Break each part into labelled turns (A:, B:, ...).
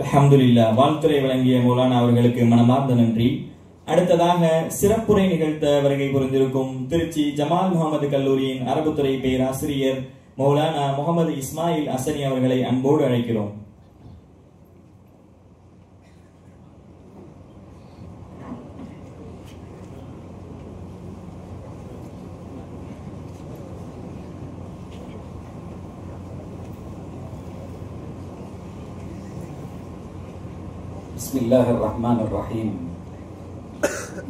A: அல்ஹம்துலில்லாஹ். வாழ்த்துரை வழங்கிய மௌலானா அவர்களுக்கு மனமார்ந்த நன்றி. அடுத்ததாக சிறப்புரை நிகழ்த்த வருகை புரிந்திருக்கும் திருச்சி ஜமால் முகமது கல்லூரியின் அரபுத்துறை பேராசிரியர் மௌலானா முகமது இஸ்மாயில் அசனி அவர்களை அன்போடு அழைக்கிறோம்.
B: بسم الله الرحمن الرحيم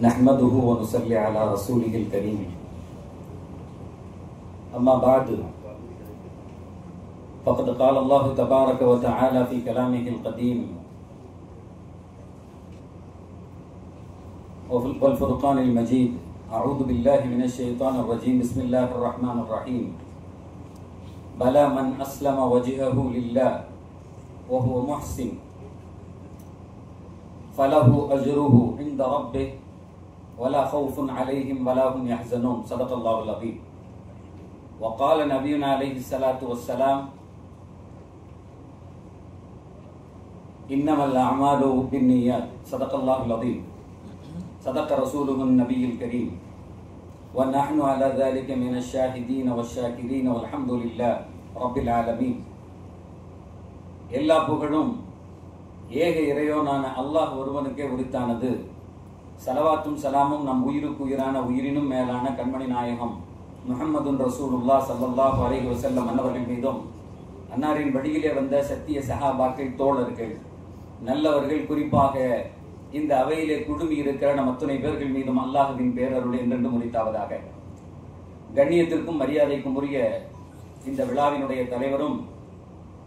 B: نحمده ونصلي على رسوله الكريم أما بعد فقد قال الله تبارك وتعالى في كلامه القديم والفرقان المجيد أعوذ بالله من الشيطان الرجيم بسم الله الرحمن الرحيم بلى من أسلم وجهه لله وهو محسن فله أجره عند ربه ولا خوف عليهم ولا هم يحزنون صدق الله العظيم وقال نبينا عليه الصلاة والسلام إنما الأعمال بالنيات صدق الله العظيم صدق رسوله النبي الكريم ونحن على ذلك من الشاهدين والشاكرين والحمد لله رب العالمين எல்லா புகழும் ஏக இறையோனான அல்லாஹ் ஒருவனுக்கே உரித்தானது. சலவாத்தும் சலாமும் நம் உயிருக்கு உயிரான உயிரினும் மேலான கண்மணி நாயகம் முஹம்மதுன் ரசூலுல்லாஹ் ஸல்லல்லாஹு அலைஹி வஸல்லம் அன்னவர்கள் மீதும் அன்னாரின் வழியிலே வந்த சத்திய சஹாபாக்கள், தோழர்கள், நல்லவர்கள், குறிப்பாக இந்த அவையிலே குழுமி இருக்கிற நம் அத்துணை பேர்கள் மீதும் அல்லாஹுவின் பேரருள் என்றென்று முடித்தாவதாக. கண்ணியத்திற்கும் மரியாதைக்கும் உரிய இந்த விழாவினுடைய தலைவரும்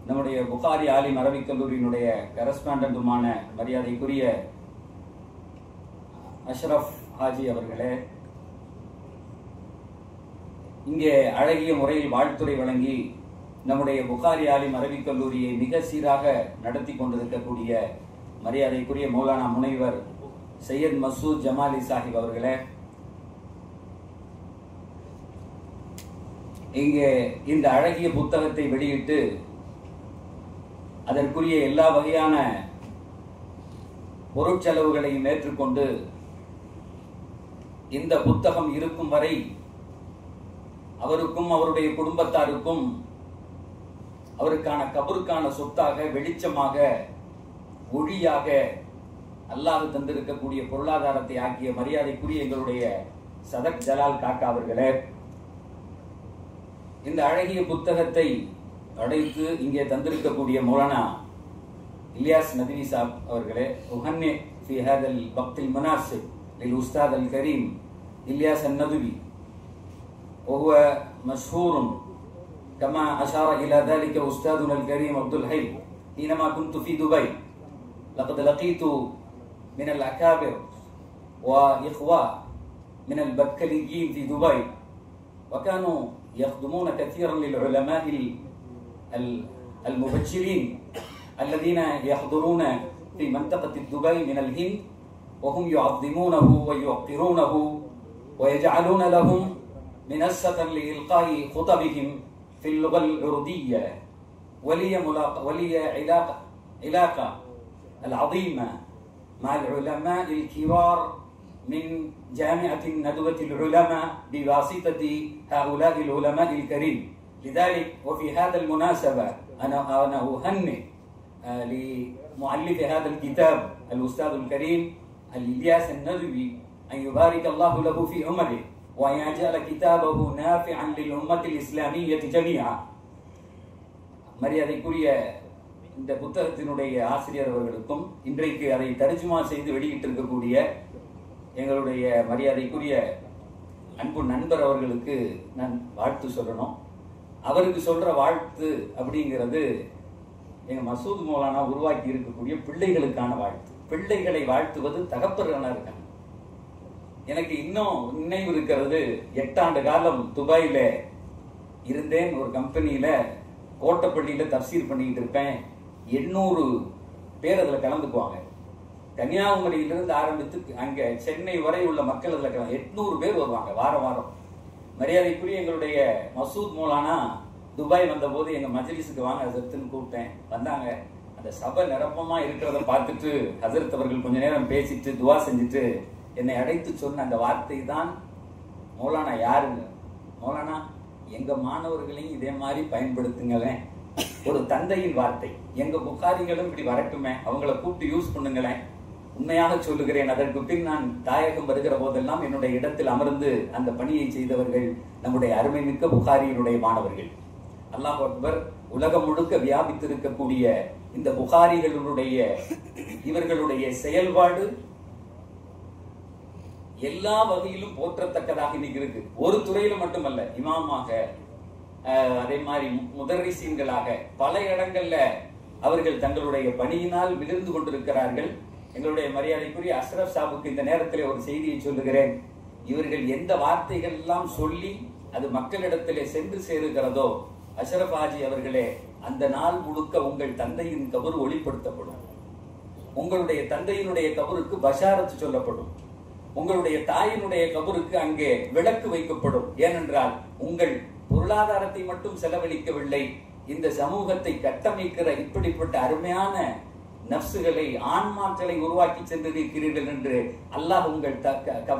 B: நம்முடைய புகாரி ஆலிம் அரபிக் கல்லூரியினுடைய கரஸ்பாண்டன்ட்டுமான மரியாதைக்குரிய அஷ்ரஃப் ஹாஜி அவர்களே, இங்கே அழகிய முறையில் வாழ்த்துரை வழங்கி நம்முடைய புகாரி ஆலிம் அரபிக் கல்லூரியை மிக சீராக நடத்தி கொண்டிருக்கக்கூடிய மரியாதைக்குரிய மௌலானா முனைவர் சையத் மசூத் ஜமாலி சாஹிப் அவர்களே, இங்கே இந்த அழகிய புத்தகத்தை வெளியிட்டு அதற்குரிய எல்லா வகையான பொருட்செலவுகளையும் ஏற்றுக்கொண்டு இந்த புத்தகம் இருக்கும் வரை அவருக்கும் அவருடைய குடும்பத்தாருக்கும் அவருக்கான கபருக்கான சொத்தாக, வெளிச்சமாக, ஒளியாக அல்லாஹ் தந்திருக்கக்கூடிய பொருளாதாரத்தை ஆக்கிய மரியாதைக்குரிய எங்களுடைய சதக் ஜலால் காக்கா அவர்களே, இந்த அழகிய புத்தகத்தை அடைத்து இங்கே தந்திருக்கக்கூடிய மௌலானா இலியாஸ் நதவி சாப் அவர்களே, உஹன்னி ஃபி ஹாதல் வக்தில் முனாசிப் லில் உஸ்தாத் அல் கரீம் இலியாஸ் الندوي وهو مشهور كما أشار إلى ذلك أستاذنا الكريم عبد الحي حينما كنت في دبي. لقد لقيت من الأكابر وإخوة من البكاليين في دبي وكانوا يخدمون كثيرا للعلماء المبشرين الذين يحضرون في منطقة دبي من الهند وهم يعظمونه ويوقرونه ويجعلون لهم منصة لإلقاء خطبهم في اللغة الأردية. ولي علاقة العظيمة مع العلماء الكبار من جامعة ندوة العلماء بواسطة هؤلاء العلماء الكريم. لذلك وفي هذا المناسبة أنا أهنئ لمؤلف هذا الكتاب الأستاذ الكريم الياس الندوي أن يبارك الله له في عمره وأن يجعل كتابه نافعا للأمة الإسلامية جميعا. மரியாதைக்குரிய இந்த புத்தகத்தினுடைய ஆசிரியர் அவர்களுக்கும் இன்றைக்கு அதை தர்ஜுமா செய்து வெளியிட்டிருக்கக்கூடிய எங்களுடைய மரியாதைக்குரிய அன்பு நண்பர் அவர்களுக்கு நான் வாழ்த்து சொல்லணும். அவருக்கு சொல்ற வாழ்த்து அப்படிங்கிறது எங்க மசூத் மௌலானா உருவாக்கி இருக்கக்கூடிய பிள்ளைகளுக்கான வாழ்த்து. பிள்ளைகளை வாழ்த்துவது தகப்பர்களா இருக்காங்க. எனக்கு இன்னும் நினைவு இருக்கிறது, 8 ஆண்டு காலம் துபாயில இருந்தேன். ஒரு கம்பெனியில கோட்டப்பள்ளியில தப்சீர் பண்ணிட்டு இருப்பேன். 800 பேர் அதுல கலந்துக்குவாங்க. கன்னியாகுமரியிலிருந்து ஆரம்பித்து அங்க சென்னை வரை உள்ள மக்கள் அதுல 800 பேர் வருவாங்க வாரம் வாரம். மரியாதைக்குரிய எங்களுடைய மசூத் மௌலானா துபாய் வந்த போது எங்க மஜ்லிஸுக்கு வாங்க சத்துன்னு கூப்பிட்டேன். வந்தாங்க. அந்த அந்த சபை நிரப்பமா இருக்கிறத பார்த்துட்டு ஹசரத் அவர்கள் கொஞ்ச நேரம் பேசிட்டு துவா செஞ்சுட்டு என்னை அழைத்து சொன்ன அந்த வார்த்தை தான், மௌலானா யாருங்க? மௌலானா எங்க மாணவர்களையும் இதே மாதிரி பயன்படுத்துங்களேன். ஒரு தந்தையின் வார்த்தை. எங்க புகாரிகளும் இப்படி வரட்டுமே, அவங்கள கூப்பிட்டு யூஸ் பண்ணுங்களேன். உண்மையாக சொல்லுகிறேன், அதற்கு பின் நான் தாயகம் வருகிற போதெல்லாம் என்னுடைய இடத்தில் அமர்ந்து அந்த பணியை செய்தவர்கள் நம்முடைய அருமை மிக்க புகாரியினுடைய மாணவர்கள். அல்லாஹ் அக்பர். உலகம் முழுக்க வியாபித்திருக்கக்கூடிய இந்த புகாரிகளுடைய இவர்களுடைய செயல்பாடு எல்லா வகையிலும் போற்றத்தக்கதாக இன்னைக்கு இருக்கு. ஒரு துறையில மட்டுமல்ல, இமாமாக, அதே மாதிரி முதர்ரிசீன்களாக பல இடங்கள்ல அவர்கள் தங்களுடைய பணியினால் மிளிர்ந்து கொண்டிருக்கிறார்கள். எங்களுடைய மரியாதைக்குரிய அஷ்ரப் சாபுக்கு இந்த நேரத்தில் ஒரு செய்தியை சொல்லுகிறேன். இவர்கள் எந்த வார்த்தைகள் எல்லாம் சொல்லி அது மக்களிடத்திலே சென்று சேருகிறதோ, அஷ்ரப் ஹாஜி அவர்களே, அந்த நாள் முழுக்க உங்கள் தந்தையின் கபர் ஒளிப்படுத்தப்படும், உங்களுடைய தந்தையினுடைய கபருக்கு பஷாரத்து சொல்லப்படும், உங்களுடைய தாயினுடைய கபருக்கு அங்கே விளக்கு வைக்கப்படும். ஏனென்றால் உங்கள் பொருளாதாரத்தை மட்டும் செலவழிக்கவில்லை, இந்த சமூகத்தை கட்டமைக்கிற இப்படிப்பட்ட அருமையான நப்சுகளை, ஆன்மாக்களை உருவாக்கி சென்றிருக்கிறீர்கள் என்று அல்லாஹ் உங்கள்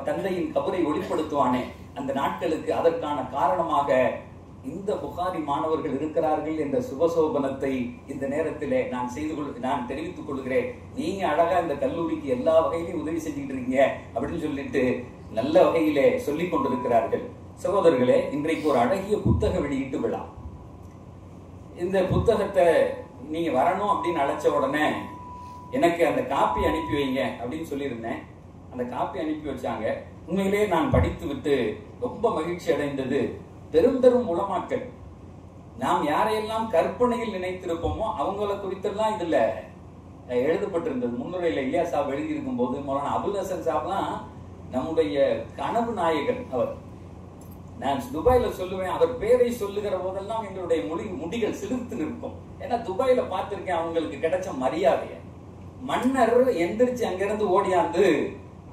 B: தந்தையின் கபரை ஒளிப்படுத்துவானே அந்த நாட்களுக்கு. அதற்கான காரணமாக இந்த புகாரி மாணவர்கள் இருக்கிறார்கள் என்ற சுபசோபனத்தை இந்த நேரத்திலே நான் தெரிவித்துக் கொள்கிறேன். நீங்க அழகா இந்த கல்லூரிக்கு எல்லா வகையிலையும் உதவி செஞ்சுட்டு இருக்கீங்க அப்படின்னு சொல்லிட்டு நல்ல வகையிலே சொல்லிக் கொண்டிருக்கிறார்கள். சகோதரர்களே, இன்றைக்கு ஒரு அழகிய புத்தக வெளியீட்டு விழா. இந்த புத்தகத்தை நீங்க வரணும் அப்படின்னு அழைச்ச உடனே எனக்கு அந்த காப்பி அனுப்பி வைங்க அப்படின்னு சொல்லியிருந்தேன். அந்த காப்பி அனுப்பி வச்சாங்க. உண்மையிலேயே நான் படித்து விட்டு ரொம்ப மகிழ்ச்சி அடைந்தது. பெரும் பெரும் உலமாக்கள், நாம் யாரையெல்லாம் கற்பனையில் நினைத்திருப்போமோ அவங்கள குறித்தெல்லாம் இதுல எழுதப்பட்டிருந்தது. முன்னுரையில இல்லையா சாப் எழுதியிருக்கும் போது மௌலானா அபுல் ஹசன் சாப்லாம் நம்முடைய கனவு நாயகன். அவர், நான் துபாயில சொல்லுவேன், அவர் பேரை சொல்லுகிற போதெல்லாம் எங்களுடைய முடிகள் சிலிர்த்து நிற்கும். ஏன்னா துபாயில பார்த்திருக்கேன் அவங்களுக்கு கிடைச்ச மரியாதைய. மன்னர் எந்திரிச்சு அங்கிருந்து ஓடியாந்து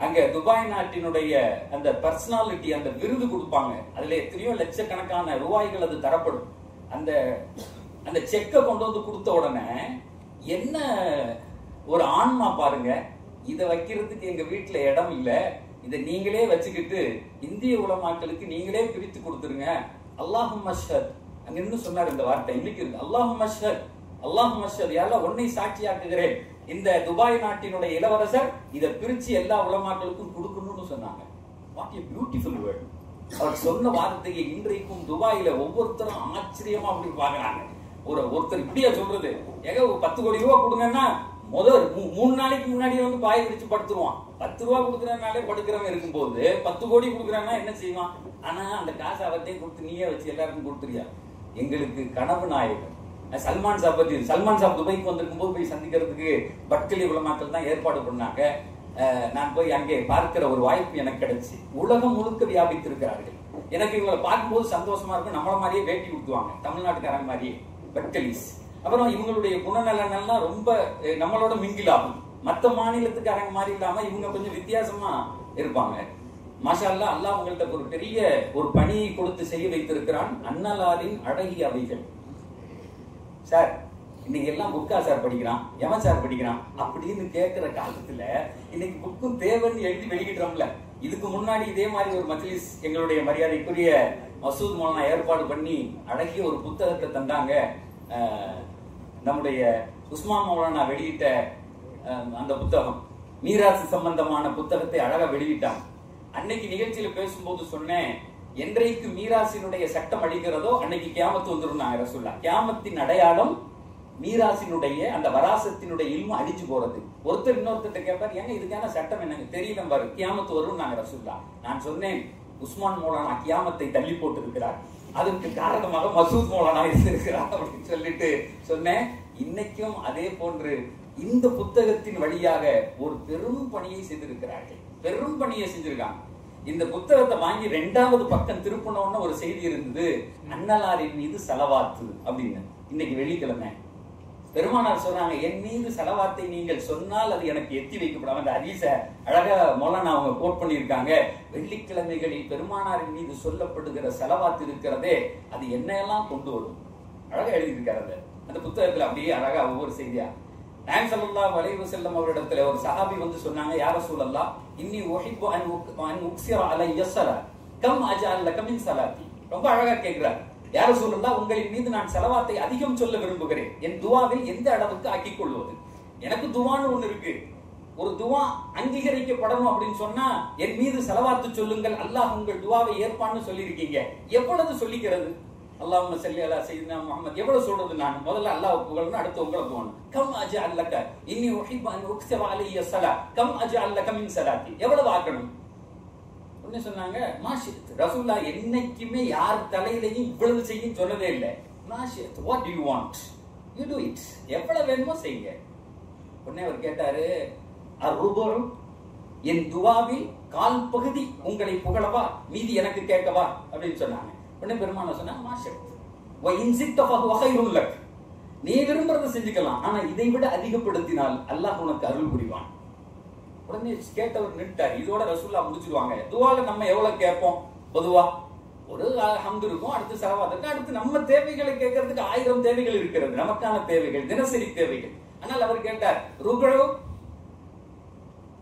B: அங்க துபாய் நாட்டினுடைய அந்த பர்சனாலிட்டி, அந்த விருது கொடுப்பாங்க. அதுல எத்தனையோ லட்சக்கணக்கான ரூபாய்கள் அது தரப்படும். அந்த அந்த செக்கை கொண்டு வந்து கொடுத்த உடனே என்ன ஒரு ஆன்மா பாருங்க, இதை வைக்கிறதுக்கு எங்க வீட்டுல இடம் இல்ல, இதை நீங்களே வச்சுக்கிட்டு இந்திய உலமாக்களுக்கு நீங்களே பிரித்து கொடுத்துருங்க. அல்லாஹும் மஷ்ஹத், அங்க இன்னும் சொன்னார் இந்த வார்த்தை, இன்னைக்கு இருக்கு. அல்லாஹும் மஷ்ஹத், அல்லாஹும் மஷ்ஹத், யாரெல்லாம் ஒன்னை சாட்சியாக்குகிறேன், இந்த துபாய் நாட்டினுடைய இளவரசர் இதை பிரிச்சு எல்லா உலமாக்களுக்கும் கொடுக்கணும்னு சொன்னாங்க. What a beautiful word. அவர் சொன்ன வார்த்தையை இன்றைக்கும் துபாயில ஒவ்வொருத்தரும் ஆச்சரியமா அப்படி பாக்குறாங்க. ஒருத்தர் இப்படியா சொல்றது, ஏக 10 கோடி ரூபாய் கொடுங்கன்னா முதல் 3 நாளைக்கு முன்னாடியே வந்து பாய் பிடிச்சு படுத்துருவான். 10 ரூபாய் கொடுக்குறதுனாலே படுக்கிறவன் இருக்கும்போது 10 கோடி கொடுக்குறான்னா என்ன செய்வான்? ஆனா அந்த காசு அவர்த்தையும் கொடுத்து நீயே வச்சு எல்லாருக்கும் கொடுத்துறியா? எங்களுக்கு கனவு நாயகன் சல்மான் சாப் பத்தி, சல்மான் சாப் துபாய்க்கு வந்திருக்கும் போது போய் சந்திக்கிறதுக்கு பட்கலி உலமாக்கள் தான் ஏற்பாடு பண்ணாங்க. நான் போய் அங்கே பார்க்கிற ஒரு வாய்ப்பு எனக்கு கிடைச்சு. உலகம் முழுக்க வியாபித்திருக்கிறார்கள். எனக்கு இவங்களை பார்க்கும்போது சந்தோஷமா இருக்கும். நம்மள மாதிரியே வேட்டி கொடுத்துவாங்க, தமிழ்நாட்டுக்காரங்க மாதிரியே பட்கலிஸ். அப்புறம் இவங்களுடைய குணநலனெல்லாம் ரொம்ப நம்மளோட மிங்கிலாகும். மற்ற மாநிலத்துக்காரங்க மாதிரி இல்லாம இவங்க கொஞ்சம் வித்தியாசமா இருப்பாங்க. மாஷா அல்லாஹ், அல்லாஹ் உங்கள்ட்ட ஒரு பெரிய ஒரு பணியை கொடுத்து செய்ய வைத்திருக்கிறான். அன்னலாரின் அழகிய அவைகள். சார் இன்னைக்கு எல்லாம் புக்கா சார் படிக்கிறான், எவன் சார் படிக்கிறான் அப்படின்னு கேட்கிற காலத்துல இன்னைக்கு புக்கும் தேவைன்னு எழுதி வெளியிடுறோம்ல. இதுக்கு முன்னாடி இதே மாதிரி ஒரு மஜ்லிஸ் எங்களுடைய மரியாதைக்குரிய மசூத் மௌலானா ஏற்பாடு பண்ணி அழகிய ஒரு புத்தகத்தை தந்தாங்க. நம்முடைய உஸ்மான் மௌலானா வெளியிட்ட அந்த புத்தகம், மீராசு சம்பந்தமான புத்தகத்தை அழகா வெளியிட்டாங்க. அன்னைக்கு நிகழ்ச்சியில பேசும்போது சொன்னேன், என்றைக்கு மீராசினுடைய சட்டம் அழிக்கிறதோ அன்னைக்கு கியாமத்து வந்துடும். ரசூலுல்லாஹ், கியாமத்தின் அடையாளம் மீராசினுடைய அந்த வராசத்தினுடைய இல்மு அடிச்சு போறது. ஒருத்தர் இன்னொருத்தர் கேட்பார், ஏங்க இதுக்கான சட்டம் எனக்கு தெரியல பாரு, கியாமத்து வரும் நாங்க ரசூலுல்லாஹ். நான் சொன்னேன், உஸ்மான் மௌலானா கியாமத்தை தள்ளி போட்டு இருக்கிறார், அதற்கு காரணமாக மசூத் மௌலானா இருக்கிறார் அப்படின்னு சொல்லிட்டு சொன்னேன். இன்னைக்கும் அதே போன்று இந்த புத்தகத்தின் வழியாக ஒரு பெரும் பணியை செய்திருக்கிறார்கள், பெரும் பணியை செஞ்சிருக்காங்க. இந்த புத்தகத்தை வாங்கி 2வது பக்கம் திருப்பினோன்னு ஒரு செய்தி இருந்தது, அன்னலாரின் மீது சலவாத்து அப்படின்னு. இன்னைக்கு வெள்ளிக்கிழமை பெருமானார் சொல்றாங்க, என் மீது சலவாத்தை நீங்கள் சொன்னால் அது எனக்கு எத்தி வைக்கப்படாம. அந்த ஹதீஸ அழகா மௌலானா அவங்க கோட் பண்ணியிருக்காங்க. வெள்ளிக்கிழமைகளில் பெருமானாரின் மீது சொல்லப்படுகிற சலவாத்து இருக்கிறதே, அது என்னையெல்லாம் கொண்டு வரும். அழகா எழுதியிருக்காரு அந்த புத்தகத்துல, அப்படியே அழகா ஒவ்வொரு செய்தியா. நாயகம் ஸல்லல்லாஹு அலைஹி வஸல்லம் அவரிடத்துல ஒரு சஹாபி வந்து சொன்னாங்க, யா ரசூலல்லாஹ் இன்னி உஹிப்பு அன் உக்ஸிர அலைய ஸலாத் கம் அஜஅல் லக மின் ஸலாத்தி. ரொம்ப அழகா கேக்குறார். யா ரசூலல்லாஹ் உங்களின் மீது நான் ஸலவாத்தை அதிகம் சொல்ல விரும்புகிறேன். என் துஆவில் எந்த அளவுக்கு ஆக்கிக் கொள்வது? எனக்கு துஆன்னு ஒன்னு இருக்கு. ஒரு துஆ அங்கீகரிக்கப்படணும் அப்படின்னு சொன்னா என் மீது ஸலவாத்து சொல்லுங்கள், அல்லாஹ் உங்கள் துஆவை ஏற்பான்னு சொல்லி இருக்கீங்க. எவ்வளவு சொல்லிக்கிறது? அல்லாஹும்ம ஸல்லி அலா சய்யிதினா முஹம்மத் எவ்வளவு சொல்றது? நான் முதல்ல அல்லாஹ் புகழணும், அடுத்து உங்களை புகழணும். கம் அஜஅல் லக இன்னி உஹிப்பு அன் உக்ஸிர அலைய ஸலாத் கம் அஜஅல் லக மின் ஸலாத்தி. எவ்வளவு ஆக்கணும்? உடனே சொன்னாங்க, மாஷித். ரசூலுல்லாஹ் என்னைக்குமே யார் தலையிலையும் இவ்வளவு செய்யும் சொன்னதே இல்லை. Mashid, what do you want, you do it. எவ்வளவு வேணுமோ செய்யுங்க. உடனே அவர் கேட்டாரு, அர்ருபு, என் துஆவில் கால் பகுதி உங்களை புகழவா, மீதி எனக்கு கேட்கவா அப்படின்னு சொன்னாங்க. உடனே பெருமானார் சொன்னாங்க, மாஷித் வ இன் ஸித்த ஃபஹுவ கைருல் லக். நீ விரும்புறதை செஞ்சுக்கலாம், ஆனா இதை விட அதிகப்படுத்தினால் அல்லாஹ் உனக்கு அருள் புரிவான். உடனே கேட்டவர் நின்ட்டார். இதோட ரசூலுல்லாஹ் முடிச்சிடுவாங்க. துஆல நம்ம எவ்வளவு கேட்போம்? பொதுவா ஒரு ஹம்து இருக்கும், அடுத்து ஸலவாத் இருக்கு, அடுத்து நம்ம தேவைகளை கேட்கறதுக்கு 1000 தேவைகள் இருக்கிறது, நமக்கான தேவைகள், தினசரி தேவைகள். ஆனால் அவர் கேட்டார், ருபு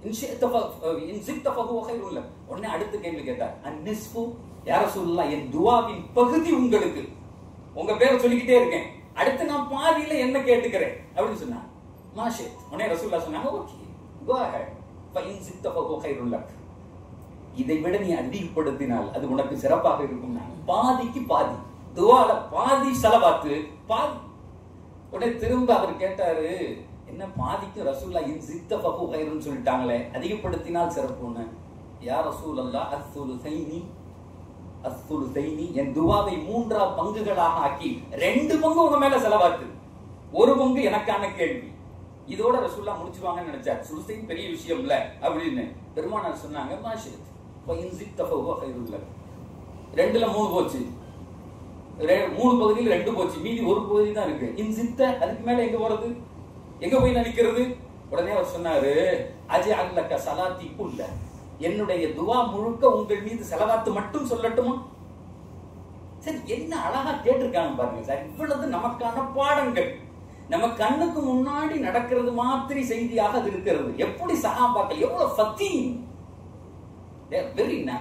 B: இன் ஸித்த ஃபஹுவ கைருல் லக். உடனே அடுத்த கேள்வி கேட்டார், அன்னிஸ்ஃபு. யா ரசூலுல்லாஹ் என் துஆவின் பகுதி உங்களுக்கு, உங்க பேரை சொல்லிக்கிட்டே இருக்கேன், அடுத்து நான் பாதியில என்ன கேட்டுக்கிறேன் அப்படின்னு சொன்னாங்க. மாஷித். உடனே ரசூலுல்லாஹ் சொன்னாங்க, ஓகே கோ அஹெட் ஃப இன் ஸித்த ஃபஹுவ கைருல் லக். இதை விட நீ அதிகப்படுத்தினால் அது உனக்கு சிறப்பாக இருக்கும். பாதிக்கு பாதி துஆல பாதி ஸலவாத்து பாதி. உடனே திரும்ப அவர் கேட்டாரு, என்ன பாதிக்கு ரசூலுல்லாஹ் இன் ஸித்த ஃபஹுவ கைருன்னு சொல்லிட்டாங்களே, அதிகப்படுத்தினால் சிறப்புன்னு. யா ரசூலல்லாஹ் அஸ்ஸுலுஸைனி அஸ்ஸுலுஸைனி, என் துஆவை 3 பங்குகளாக ஆக்கி 2 பங்கு உங்க மேல ஸலவாத்து, 1 பங்கு எனக்கான கேள்வி. இதோட ரசூலுல்லாஹ் முடிச்சுவாங்கன்னு நினைச்சார். சுலுஸைன் பெரிய விஷயம் இல்ல அப்படின்னு பெருமானார் சொன்னாங்க, மாஷித் வ இன் ஸித்த ஃபஹுவ கைருல் லக். 2ல 3 போச்சு, 3 பகுதியில் 2 போச்சு, மீதி 1 பகுதி தான் இருக்கு. இன் ஸித்த, அதுக்கு மேல எங்க போறது, எங்க போய் நினைக்கிறது? உடனே அவர் சொன்னாரு, அஜஅல் லக ஸலாத்தி குல்ல, என்னுடைய துஆ முழுக்க உங்கள் மீது ஸலவாத்து மட்டும் சொல்லட்டுமா? சரி, என்ன அழகா கேட்டிருக்காங்க பாருங்க சார். இவ்வளவு நமக்கான பாடங்கள் நம்ம கண்ணுக்கு முன்னாடி நடக்கிறது மாதிரி செய்தியாக அது இருக்கிறது. எப்படி சஹாபாக்கள் எவ்வளவு ஃபத்தீன்,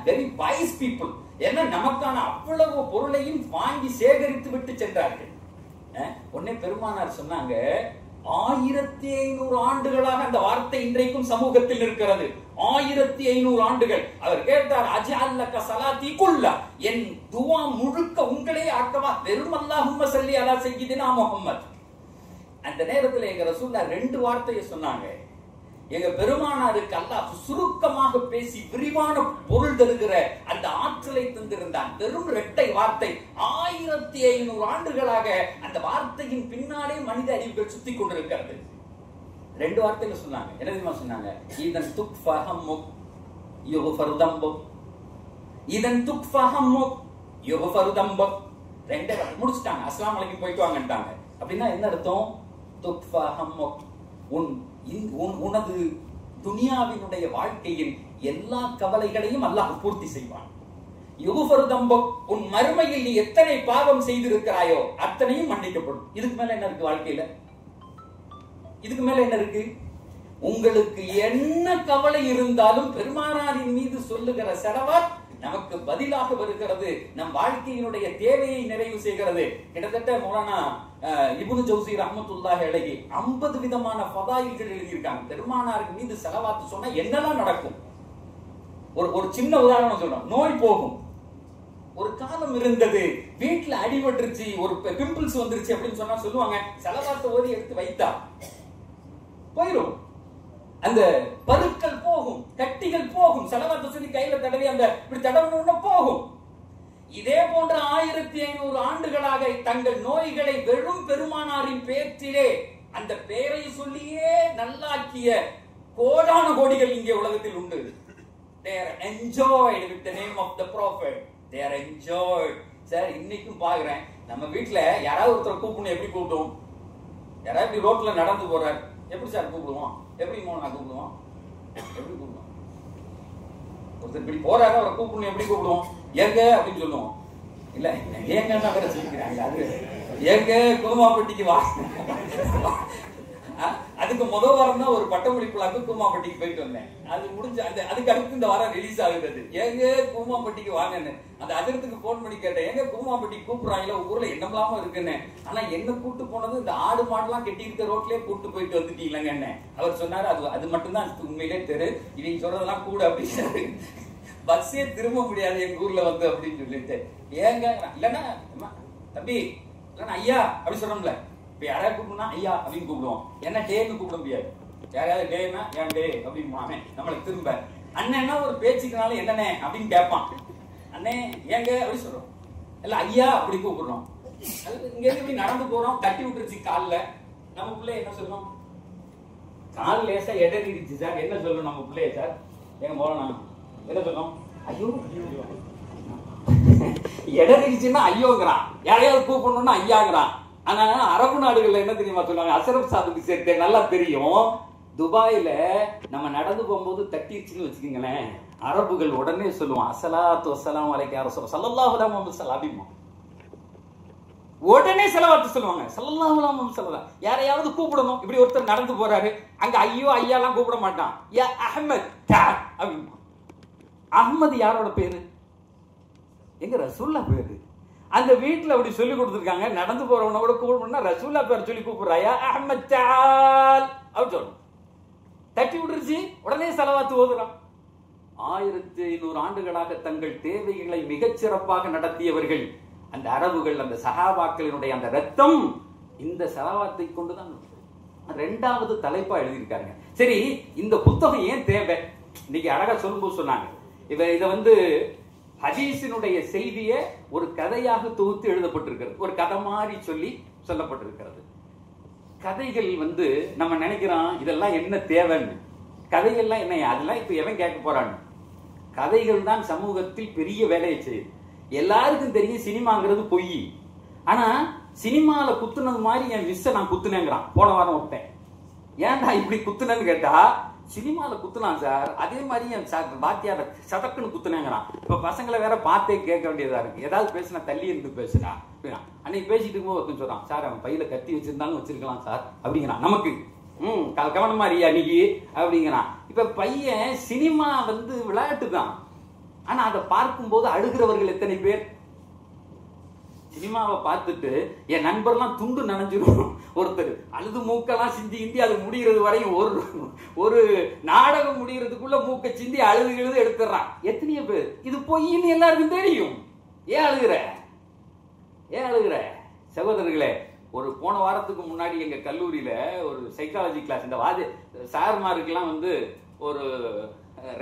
B: வெரி வைஸ் பீப்புள். ஏன்னா நமக்கான அவ்வளவு பொருளையும் வாங்கி சேகரித்து விட்டு சென்றார்கள். உடனே பெருமானார் சொன்னாங்க, 1500 ஆண்டுகளாக அந்த வார்த்தை இன்றைக்கும் சமூகத்தில் இருக்கிறது. 1500 ஆண்டுகள். அவர் கேட்டார், அஜஅல் லக ஸலாத்தி குல்ல, என் துஆ முழுக்க உங்களே ஆக்கவா? வெறும் அல்லாஹும்ம ஸல்லி அலா சய்யிதினா முஹம்மத். அந்த நேரத்தில் எங்க ரசூலுல்லாஹ் 2 வார்த்தையை சொன்னாங்க. எங்க பெருமானாருக்கு அல்லாஹ் சுருக்கமாக பேசி விரிவான பொருள் தருகிற அந்த ஆற்றலை தந்திருந்தான். வெறும் 2 வார்த்தை, 1500 ஆண்டுகளாக அந்த வார்த்தையின் பின்னாலே மனித அறிவுகள் சுத்தி கொண்டிருக்கிறது. 2 வார்த்தைகள் சொன்னாங்க. என்ன தெரியுமா சொன்னாங்க? இதன் துக்ஃபஹம்முக் யுஃபரு தம்புக், இதன் துக்ஃபஹம்முக் யுஃபரு தம்புக். 2 முடிச்சிட்டாங்க. அஸ்ஸலாமு அலைக்கும் போயிட்டு வாங்கன்ட்டாங்க. அப்படின்னா என்ன அர்த்தம்? துக்ஃபஹம்முக், உனது துனியாவினுடைய வாழ்க்கையின் எல்லா கவலைகளையும் அல்லாஹ் பூர்த்தி செய்வான். யுஃபரு தம்புக், உன் மறுமையில் நீ எத்தனை பாவம் செய்திருக்கிறாயோ அத்தனையும் மன்னிக்கப்படும். இதுக்கு மேல என்ன இருக்கு வாழ்க்கையில? இதுக்கு மேல என்ன இருக்கு? உங்களுக்கு என்ன கவலை இருந்தாலும் பெருமானாரின் மீது சொல்லுகிற ஸலவாத் நமக்கு பதிலாக வருகிறது, நம் வாழ்க்கையினுடைய தேவையை நிறைவு செய்கிறது. கிட்டத்தட்ட மௌலானா இப்னு ஜௌசி ரஹ்மத்துல்லாஹி அலைஹி 50 விதமான ஃபதாயில்கள் எழுதியிருக்காங்க. பெருமானாரின் மீது ஸலவாத் சொன்னா என்னெல்லாம் நடக்கும்? ஒரு சின்ன உதாரணம் சொல்றோம். நோய் போகும். ஒரு காலம் இருந்தது, வீட்டுல அடிபட்டுருச்சு, ஒரு பிம்பிள்ஸ் வந்துருச்சு அப்படின்னு சொன்னா சொல்லுவாங்க, ஸலவாத் ஓதி எடுத்து வைத்தா போயிடும், அந்த பருக்கள் போகும், கட்டிகள் போகும். ஸலவாத் சொல்லி கையில தடவி அந்த இப்படி தடவணும்னா போகும். இதே போன்ற 1500 ஆண்டுகளாக தங்கள் நோய்களை வெறும் பெருமானாரின் பேச்சிலே, அந்த பெயரை சொல்லியே நல்லாக்கிய கோடான கோடிகள் இங்கே உலகத்தில் உண்டு. They are enjoyed with the name of the prophet. They are enjoyed. Sir, இன்னைக்கும் பாக்குறேன் நம்ம வீட்டுல யாராவது ஒருத்தர் கூப்பிடணும், எப்படி கூப்பிடுவோம்? யாராவது ரோட்ல நடந்து போறார், எப்படி சார் கூப்பிடுவோம்? எப்படி நான் கூப்பிடுவோம்? எப்படி கூப்பிடுவோம்? ஒருத்தர் இப்படி போறாரு, அவரை கூப்பிடணும், எப்படி கூப்பிடுவோம்? ஏங்க அப்படின்னு சொல்லுவோம். இல்ல ஏங்கன்னா வேற சொல்லிக்கிறாங்க. அது ஏங்க கோமாப்பட்டிக்கு வா, அதுக்கு அதுக்கு முதல் வாரம் தான் ஒரு பட்டமொழி விழாக்கு கூமாப்பட்டிக்கு போயிட்டு வந்தேன். அது முடிஞ்சு அதுக்கு அடுத்து இந்த வாரம் ரிலீஸ் ஆகுது. எங்க கூமாப்பட்டிக்கு வாங்கன்னு அந்த அதிரத்துக்கு போன் பண்ணி கேட்டேன். எங்க கூமாப்பட்டிக்கு கூப்பிடுறாங்களா, ஊர்ல என்னமெல்லாம இருக்குன்னு. ஆனா என்ன கூட்டு போனது இந்த ஆடு மாடெல்லாம் கட்டி இருக்க ரோட்லயே கூட்டு போயிட்டு வந்துட்டீங்களங்க என்ன. அவர் சொன்னாரு அது மட்டும்தான் உண்மையிலே தெரு, இவங்க சொல்றதெல்லாம் கூட அப்படின்னு. பஸ்ஸே திரும்ப முடியாது எங்க ஊர்ல வந்து அப்படின்னு சொல்லிட்டு. ஏங்க இல்லன்னா தம்பி இல்லன்னா ஐயா அப்படி சொல்றோம்ல. இப்ப யாராவது கூப்பிடணும்னா ஐயா அப்படின்னு கூப்பிடுவோம். என்ன டேன்னு கூப்பிட முடியாது. யாராவது டேன்னா ஏன் டே அப்படின்னு நம்மளுக்கு திரும்ப அண்ணன்னா ஒரு பேச்சுக்குனால என்னண்ணே அப்படின்னு கேட்பான். அண்ணே ஏங்க அப்படி சொல்றோம். இல்ல ஐயா அப்படி கூப்பிடுறோம். இங்க இருந்து நடந்து போறோம், தட்டி விட்டுருச்சு கால்ல. நம்ம பிள்ளைய என்ன சொல்லணும்? கால் லேசா எடறிடுச்சு சார், என்ன சொல்லணும் நம்ம பிள்ளைய? சார் எங்க போறோம் என்ன சொல்லணும்? ஐயோ எடறிடுச்சுன்னா ஐயோங்கிறான். யாரையாவது கூப்பிடணும்னா ஐயாங்கிறான். ஆனா அரபு நாடுகள்ல என்ன தெரியுமா சொல்லுவாங்க? அசரப் சாதுக்கு சேர்த்து நல்லா தெரியும். துபாயில நம்ம நடந்து போகும்போது தட்டிடுச்சுன்னு வச்சுக்கீங்களேன், அரபுகள் உடனே சொல்லுவான் அஸ்ஸலாத்து வஸ்ஸலாமு அலைக்க ரசூல் ஸல்லல்லாஹு அலைஹி வஸல்லம். உடனே செலவாத்து சொல்லுவாங்க ஸல்லல்லாஹு அலைஹி வஸல்லம். யாரையாவது கூப்பிடணும், இப்படி ஒருத்தர் நடந்து போறாரு, அங்க ஐயோ ஐயாலாம் கூப்பிட மாட்டான். யா அஹ்மத் அப்படிமா. அஹ்மது யாரோட பேரு? எங்க ரசூல்லா பேரு. அந்த வீட்டுல அப்படி சொல்லி கொடுத்துருக்காங்க. நடந்து போறவன கூட கூப்பிடணும்னா ரசூல்லா பேர் சொல்லி கூப்பிடுறாயா அஹ்மத் தால் அப்படி சொல்லணும். தட்டி விட்டுருச்சு, உடனே செலவாத்து ஓதுறான். 1500 ஆண்டுகளாக தங்கள் தேவைகளை மிகச் சிறப்பாக நடத்தியவர்கள் அந்த அரபுகள், அந்த சஹாபாக்களினுடைய அந்த ரத்தம் இந்த செலவாத்தை கொண்டுதான் 2வது தலைப்பா எழுதியிருக்காங்க. சரி, இந்த புத்தகம் ஏன் தேவை? இன்னைக்கு அழகா சொல்லும்போது சொன்னாங்க, இதை வந்து ஹதீஸினுடைய செய்தியை ஒரு கதையாக தொகுத்து எழுதப்பட்டிருக்கிறது. ஒரு கதை மாதிரி சொல்லப்பட்டிருக்கிறது. கதைகள் வந்து நம்ம நினைக்கிறோம் இதெல்லாம் என்ன தேவைன்னு. கதைகள்லாம் என்ன, அதெல்லாம் இப்ப எவன் கேட்க போறான்னு. கதைகள் தான் சமூகத்தில் பெரிய வேலையை செய்யுது. எல்லாருக்கும் தெரியும் சினிமாங்கிறது பொய். ஆனா சினிமால குத்துனது மாதிரி என் விஸ்ஸ நான் குத்துனேங்கிறான். போன வாரம் விட்டேன். ஏன்டா இப்படி குத்துனேன்னு கேட்டா, சினிமால குத்துனான் சார், அதே மாதிரி என் பாத்தியார சதக்குன்னு குத்துனேங்கிறான். இப்ப பசங்களை வேற பார்த்தே கேட்க வேண்டியதா இருக்கு. ஏதாவது பேசினா தள்ளி இருந்து பேசுறா. அன்னைக்கு பேசிட்டு இருக்கும்போது சொல்றான், சார் அவன் பையில கத்தி வச்சிருந்தாலும் வச்சிருக்கலாம் சார் அப்படிங்கிறான். நமக்கு கவனமா இருக்கியா அன்னைக்கு அப்படிங்கிறான். இப்ப பையன் சினிமா வந்து விளையாட்டு தான். ஆனா அதை பார்க்கும்போது அழுகிறவர்கள் எத்தனை பேர்? சினிமாவை பார்த்துட்டு என் நண்பர்லாம் துண்டு நனைஞ்சிரும். ஒருத்தர் அழுது மூக்கெல்லாம் சிந்தி இந்தி அது முடிகிறது வரையும் ஒரு நாடகம் முடிகிறதுக்குள்ள மூக்க சிந்தி அழுது எடுத்துறான். எத்தனையோ பேர் இது பொய்ன்னு எல்லாருக்கும் தெரியும். ஏன் அழுகிற சகோதரர்களே? ஒரு போன வாரத்துக்கு முன்னாடி எங்க கல்லூரியில ஒரு சைக்காலஜி கிளாஸ், இந்த சார்மாருக்கெல்லாம் வந்து ஒரு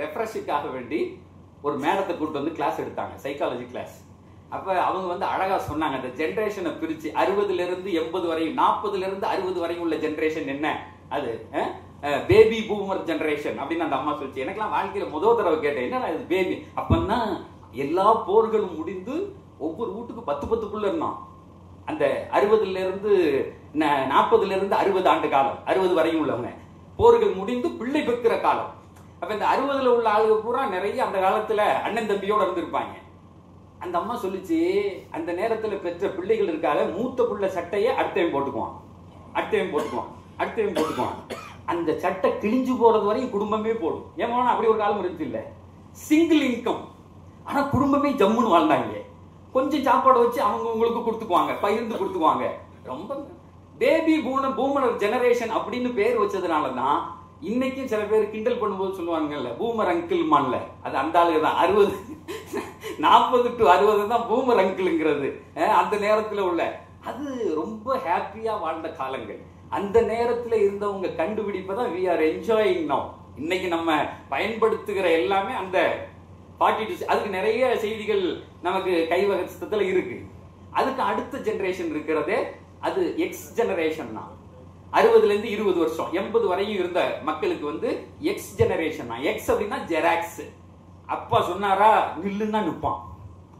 B: ரெஃப்ரெஷுக்காக வேண்டி ஒரு மேடத்தை கூப்பிட்டு வந்து கிளாஸ் எடுத்தாங்க, சைக்காலஜி கிளாஸ். அப்ப அவங்க வந்து அழகா சொன்னாங்க, அந்த ஜெனரேஷனை பிரிச்சு 60ல இருந்து 80 வரையும், 40ல இருந்து 60 வரையும் உள்ள ஜெனரேஷன் என்ன, அது பேபி பூமர் ஜெனரேஷன் அப்படின்னு அந்த அம்மா சொல்லிச்சு. எனக்கெல்லாம் வாழ்க்கையில முதல் தடவை கேட்டேன், என்னடா இது பேபி. அப்பன்னா எல்லா போர்களும் முடிந்து ஒவ்வொரு வீட்டுக்கு 10 புள்ள இருந்தான். அந்த 60ல இருந்து 40ல இருந்து 60 ஆண்டு காலம், 60 வரையும் உள்ளவங்க போர்கள் முடிந்து பிள்ளை பெக்கிற காலம். அப்ப இந்த 60ல உள்ள ஆளுங்க பூரா நிறைய அந்த காலத்துல அண்ணன் தம்பியோட இருந்திருப்பாங்க. அந்த அம்மா சொல்லிச்சு, அந்த நேரத்துல பெற்ற பிள்ளைகள் இருக்கால, மூத்த புள்ள சட்டையை அடுத்தவன் போட்டுக்குவான். அந்த சட்டை கிழிஞ்சு போறது வரையும் குடும்பமே போடும். ஏமா அப்படி ஒரு காலம் இருந்துச்சு இல்ல, சிங்கிள் இன்கம். ஆனா குடும்பமே ஜம்முன்னு வாழ்ந்தாங்க. கொஞ்சம் சாப்பாடு வச்சு அவங்க உங்களுக்கு கொடுத்துக்குவாங்க, பகிர்ந்து கொடுத்துக்குவாங்க. ரொம்ப பேபி பூமர் ஜெனரேஷன் அப்படின்னு பேர் வச்சதுனாலதான் இன்னைக்கும் சில பேர் கிண்டல் பண்ணும்போது சொல்லுவாங்கல்ல, பூமர் அங்கிள் மான்ல, அது அந்த ஆளுங்க தான். 40 to 60 தான் பூமர் அங்கிள்ங்கிறது. அந்த நேரத்துல உள்ள அது ரொம்ப ஹாப்பியா வாழ்ந்த காலங்கள். அந்த நேரத்துல இருந்தவங்க கண்டுபிடிப்பதான் we are enjoying now. இன்னைக்கு நம்ம பயன்படுத்துகிற எல்லாமே அந்த 42. அதுக்கு நிறைய செய்திகள் நமக்கு கைவகத்துல இருக்கு. அதுக்கு அடுத்த ஜெனரேஷன் இருக்கிறது, அது எக்ஸ் ஜெனரேஷன் தான். 60ல இருந்து 20 வருஷம் 80 வரையும் இருந்த மக்களுக்கு வந்து எக்ஸ் ஜெனரேஷன் தான். எக்ஸ் அப்படின்னா ஜெராக்ஸ். அப்பா சொன்னாரா நில்லுன்னா நிற்பான்,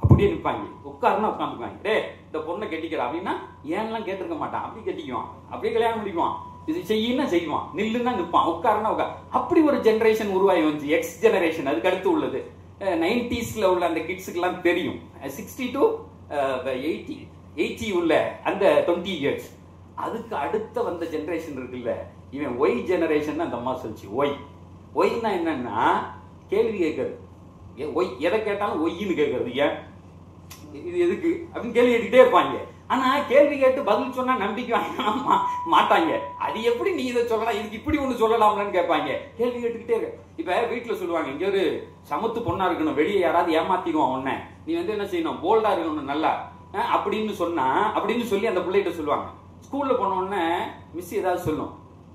B: அப்படியே நிற்பாங்க. உட்காருன்னா உட்காந்துக்குவாங்க. டே இந்த பொண்ணை கட்டிக்கிற அப்படின்னா ஏன்லாம் கேட்டிருக்க மாட்டான், அப்படி கட்டிக்குவான், அப்படியே கல்யாணம் முடிக்குவான். இது செய்யின்னா செய்வான், நில்லுன்னா நிற்பான், உட்காருன்னா உட்கார். அப்படி ஒரு ஜெனரேஷன் உருவாகி வந்துச்சு, எக்ஸ் ஜெனரேஷன். அதுக்கு அடுத்து உள்ளது 90ஸ்ல உள்ள அந்த கிட்ஸுக்கு எல்லாம் தெரியும், 60 to 80 உள்ள அந்த 20 years. அதுக்கு அடுத்த வந்த ஜெனரேஷன் இருக்குல்ல, இவன் ஒய் ஜெனரேஷன் அந்த அம்மா சொல்லிச்சு. ஒய்னா என்னன்னா கேள்வி கேட்கறது. ஒய் எதை கேட்டாலும் ஒய்ன்னு கேட்கறது. ஏன் இது எதுக்கு அப்படின்னு கேள்வி கேட்டுக்கிட்டே இருப்பாங்க. ஆனா கேள்வி கேட்டு பதில் சொன்னா நம்பிக்கை வாங்க மாட்டாங்க. அது எப்படி நீ இதை சொல்லலாம், இதுக்கு இப்படி ஒண்ணு சொல்லலாம்னு கேட்பாங்க. கேள்வி கேட்டுக்கிட்டே இருக்கு. இப்ப வீட்டுல சொல்லுவாங்க, இங்க ஒரு சமத்து பொண்ணா இருக்கணும், வெளியே யாராவது ஏமாத்திடுவான் உன்ன, நீ வந்து என்ன செய்யணும், போல்டா இருக்கணும் நல்லா அப்படின்னு சொல்லி அந்த பிள்ளைகிட்ட சொல்லுவாங்க. ஸ்கூல்ல போன உடனே மிஸ் ஏதாவது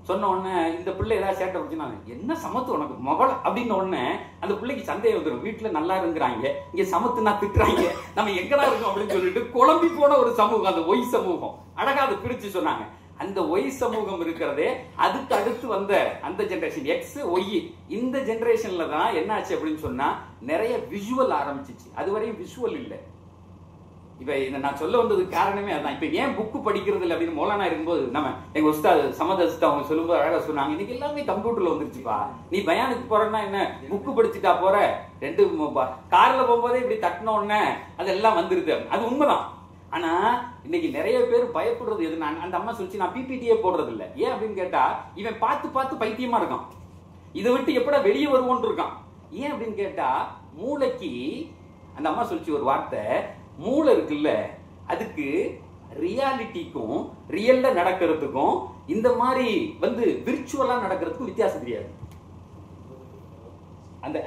B: சொன்ன உடனே இந்த பிள்ளை ஏதாவது சேட்டை வச்சுனா, என்ன சமத்து உனக்கு மகள் அப்படின்னு உடனே அந்த பிள்ளைக்கு சந்தேகம் வந்துடும். வீட்டுல நல்லா இருக்கிறாங்க, இங்க சமத்துனா திட்டுறாங்க, நம்ம எங்கடா இருக்கோம் அப்படின்னு சொல்லிட்டு குழம்பி போன ஒரு சமூகம் அந்த ஒய் சமூகம். அழகா அதை பிரிச்சு சொன்னாங்க. அந்த ஒய் சமூகம் இருக்கிறதே அதுக்கு அடுத்து வந்த அந்த ஜெனரேஷன் எக்ஸ் ஒய். இந்த ஜெனரேஷன்ல தான் என்ன ஆச்சு அப்படின்னு சொன்னா நிறைய விஷுவல் ஆரம்பிச்சிச்சு. அதுவரையும் விஷுவல் இல்லை. இப்ப இதை நான் சொல்ல வந்ததுக்கு காரணமே அதான். இப்ப ஏன் புக்கு படிக்கிறது இல்லை அப்படின்னு மௌலானா இருக்கும்போது நம்ம எங்க உஸ்தாத் சமதஸ்தா அவங்க சொல்லும்போது அழகா சொன்னாங்க, இன்னைக்கு எல்லாமே கம்ப்யூட்டர்ல வந்துருச்சுப்பா, நீ பயானுக்கு போறன்னா என்ன புக்கு படிச்சுட்டா போற, 2 கார்ல போகும்போதே இப்படி தட்டின உடனே அதெல்லாம் வந்துருது. அது உண்மைதான். ஆனா இன்னைக்கு நிறைய பேர் பயப்படுறது எது, நான் அந்த அம்மா சொல்லிச்சு, நான் பிபிடியே போடுறது இல்லை. ஏன் அப்படின்னு கேட்டா இவன் பார்த்து பைத்தியமா இருக்கான், இதை விட்டு எப்படா வெளியே வருவோன்னு இருக்கான். ஏன் அப்படின்னு கேட்டா மூளைக்கு அந்த அம்மா சொல்லிச்சு ஒரு வார்த்தை, மூளை இருக்குல்ல அதுக்கு ரியாலிட்டிக்கும் ரியல்ல நடக்கிறதுக்கும் இந்த மாதிரி வந்து விர்ச்சுவலா நடக்கிறதுக்கும் வித்தியாசம் தெரியாது.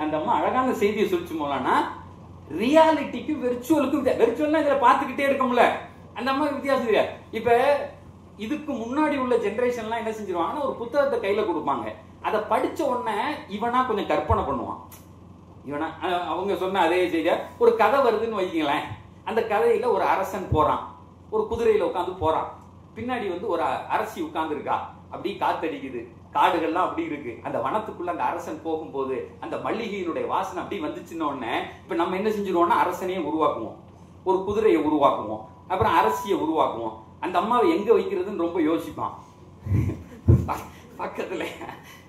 B: அந்த அம்மா அழகான செய்தியை சொல்லிச்சு போலான்னா, ரியாலிட்டிக்கும் விர்ச்சுவலுக்கும் விர்ச்சுவல்னா இதில் பார்த்துக்கிட்டே இருக்கோம்ல, அந்த அம்மா வித்தியாசம் தெரியாது. இப்ப இதுக்கு முன்னாடி உள்ள ஜெனரேஷன்லாம் என்ன செஞ்சிருவாங்கன்னா ஒரு புத்தகத்தை கையில கொடுப்பாங்க, அதை படிச்ச உடனே இவனா கொஞ்சம் கற்பனை பண்ணுவான். இவனா அவங்க சொன்ன அதே செய்தியா ஒரு கதை வருதுன்னு வைங்களேன், அந்த கதையில ஒரு அரசன் போறான், ஒரு குதிரையில உட்காந்து போறான், பின்னாடி வந்து ஒரு அரசி உட்கார்ந்து இருக்கா, அப்படி காத்தடிக்குது, காடுகள்லாம் அப்படி இருக்கு. அந்த வனத்துக்குள்ள அந்த அரசன் போகும்போது அந்த மல்லிகையினுடைய வாசனை அப்படி வந்துச்சுன்னு உடனே இப்ப நம்ம என்ன செஞ்சிருவோம்னா அரசனையே உருவாக்குவோம், ஒரு குதிரையை உருவாக்குவோம், அப்புறம் அரசியை உருவாக்குவோம். அந்த அம்மாவை எங்க வைக்கிறதுன்னு ரொம்ப யோசிப்பான், பக்கத்துல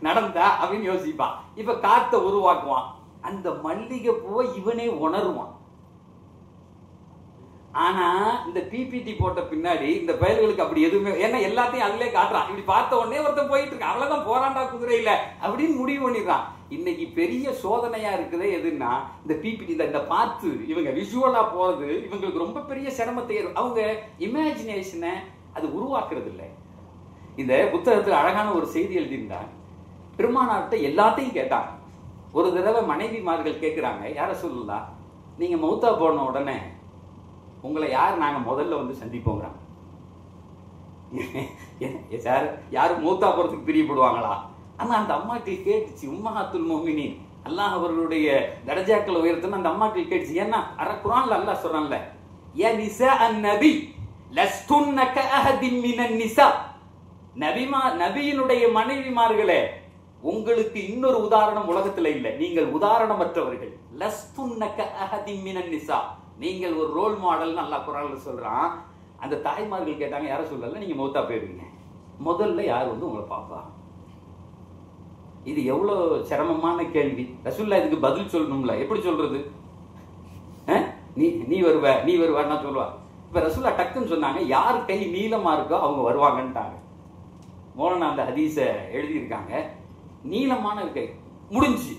B: நடந்தா அப்படின்னு யோசிப்பான். இப்ப காத்த உருவாக்குவான். அந்த மல்லிகை பூவை இவனே உணருவான். ஆனா இந்த பிபிடி போட்ட பின்னாடி இந்த பயல்களுக்கு அப்படி எதுவுமே, ஏன்னா எல்லாத்தையும் அதுலயே காட்டுறான். இப்படி பார்த்த உடனே ஒருத்தன் போயிட்டு இருக்கான், அவ்வளவுதான் போராண்டா குதிரையில அப்படின்னு முடிவு பண்ணிடுறான். இன்னைக்கு பெரிய சோதனையா இருக்குதே எதுன்னா இந்த பிபிடி, இந்த பார்த்து இவங்க விஷுவலா போறது இவங்களுக்கு ரொம்ப பெரிய சிரமத்தை. அவங்க இமேஜினேஷனை அது உருவாக்குறது இல்லை. இந்த புத்தகத்துல அழகான ஒரு செய்தி எழுதியிருந்தா, பெருமானார்கிட்ட எல்லாத்தையும் கேட்டாங்க. ஒரு தடவை மனைவிமார்கள் கேட்கிறாங்க, யார சொல்லலாம், நீங்க மௌத்தா போன உடனே உங்களை யார் நாங்க முதல்ல வந்து சந்திப்போங்கிறாங்க. சார் யாரும் மௌத்தா போறதுக்கு பிரியப்படுவாங்களா? ஆனா அந்த அம்மாக்கள் கேட்டுச்சு, உம்மஹாத்துல் முஃமினீன், அல்லாஹ் அவர்களுடைய தரஜாக்கள் உயர்த்தணும் அந்த அம்மாக்கள் கேட்டுச்சு. ஏன்னா குர்ஆன்ல அல்லாஹ் சொல்றான்ல, யா நிசா அன்-நபி லஸ்துன்ன கஅஹதின் மினன் நிசா, நபியினுடைய மனைவிமார்களே உங்களுக்கு இன்னொரு உதாரணம் உலகத்துல இல்லை, நீங்கள் உதாரணமற்றவர்கள். லஸ்துன்ன கஅஹதின் மினன் நிசா, நீங்கள் ஒரு ரோல் மாடல் அல்லாஹ் குர்ஆன்ல சொல்றான். அந்த தாய்மார்கள் கேட்டாங்க, யார சொல்லல, நீங்க மௌத்தா போயிடுவீங்க, முதல்ல யார் வந்து உங்களை பாப்பா? இது எவ்வளவு சிரமமான கேள்வி. ரசூலுல்லாஹ் இதுக்கு பதில் சொல்லணும்ல, எப்படி சொல்றது? நீ வருவான்னா சொல்லுவா. இப்ப ரசூலுல்லாஹ் டக்குன்னு சொன்னாங்க, யார் கை நீளமா இருக்கோ அவங்க வருவாங்கன்ட்டாங்க. மௌலானா அந்த ஹதீஸ எழுதியிருக்காங்க. நீளமான கை முடிஞ்சு,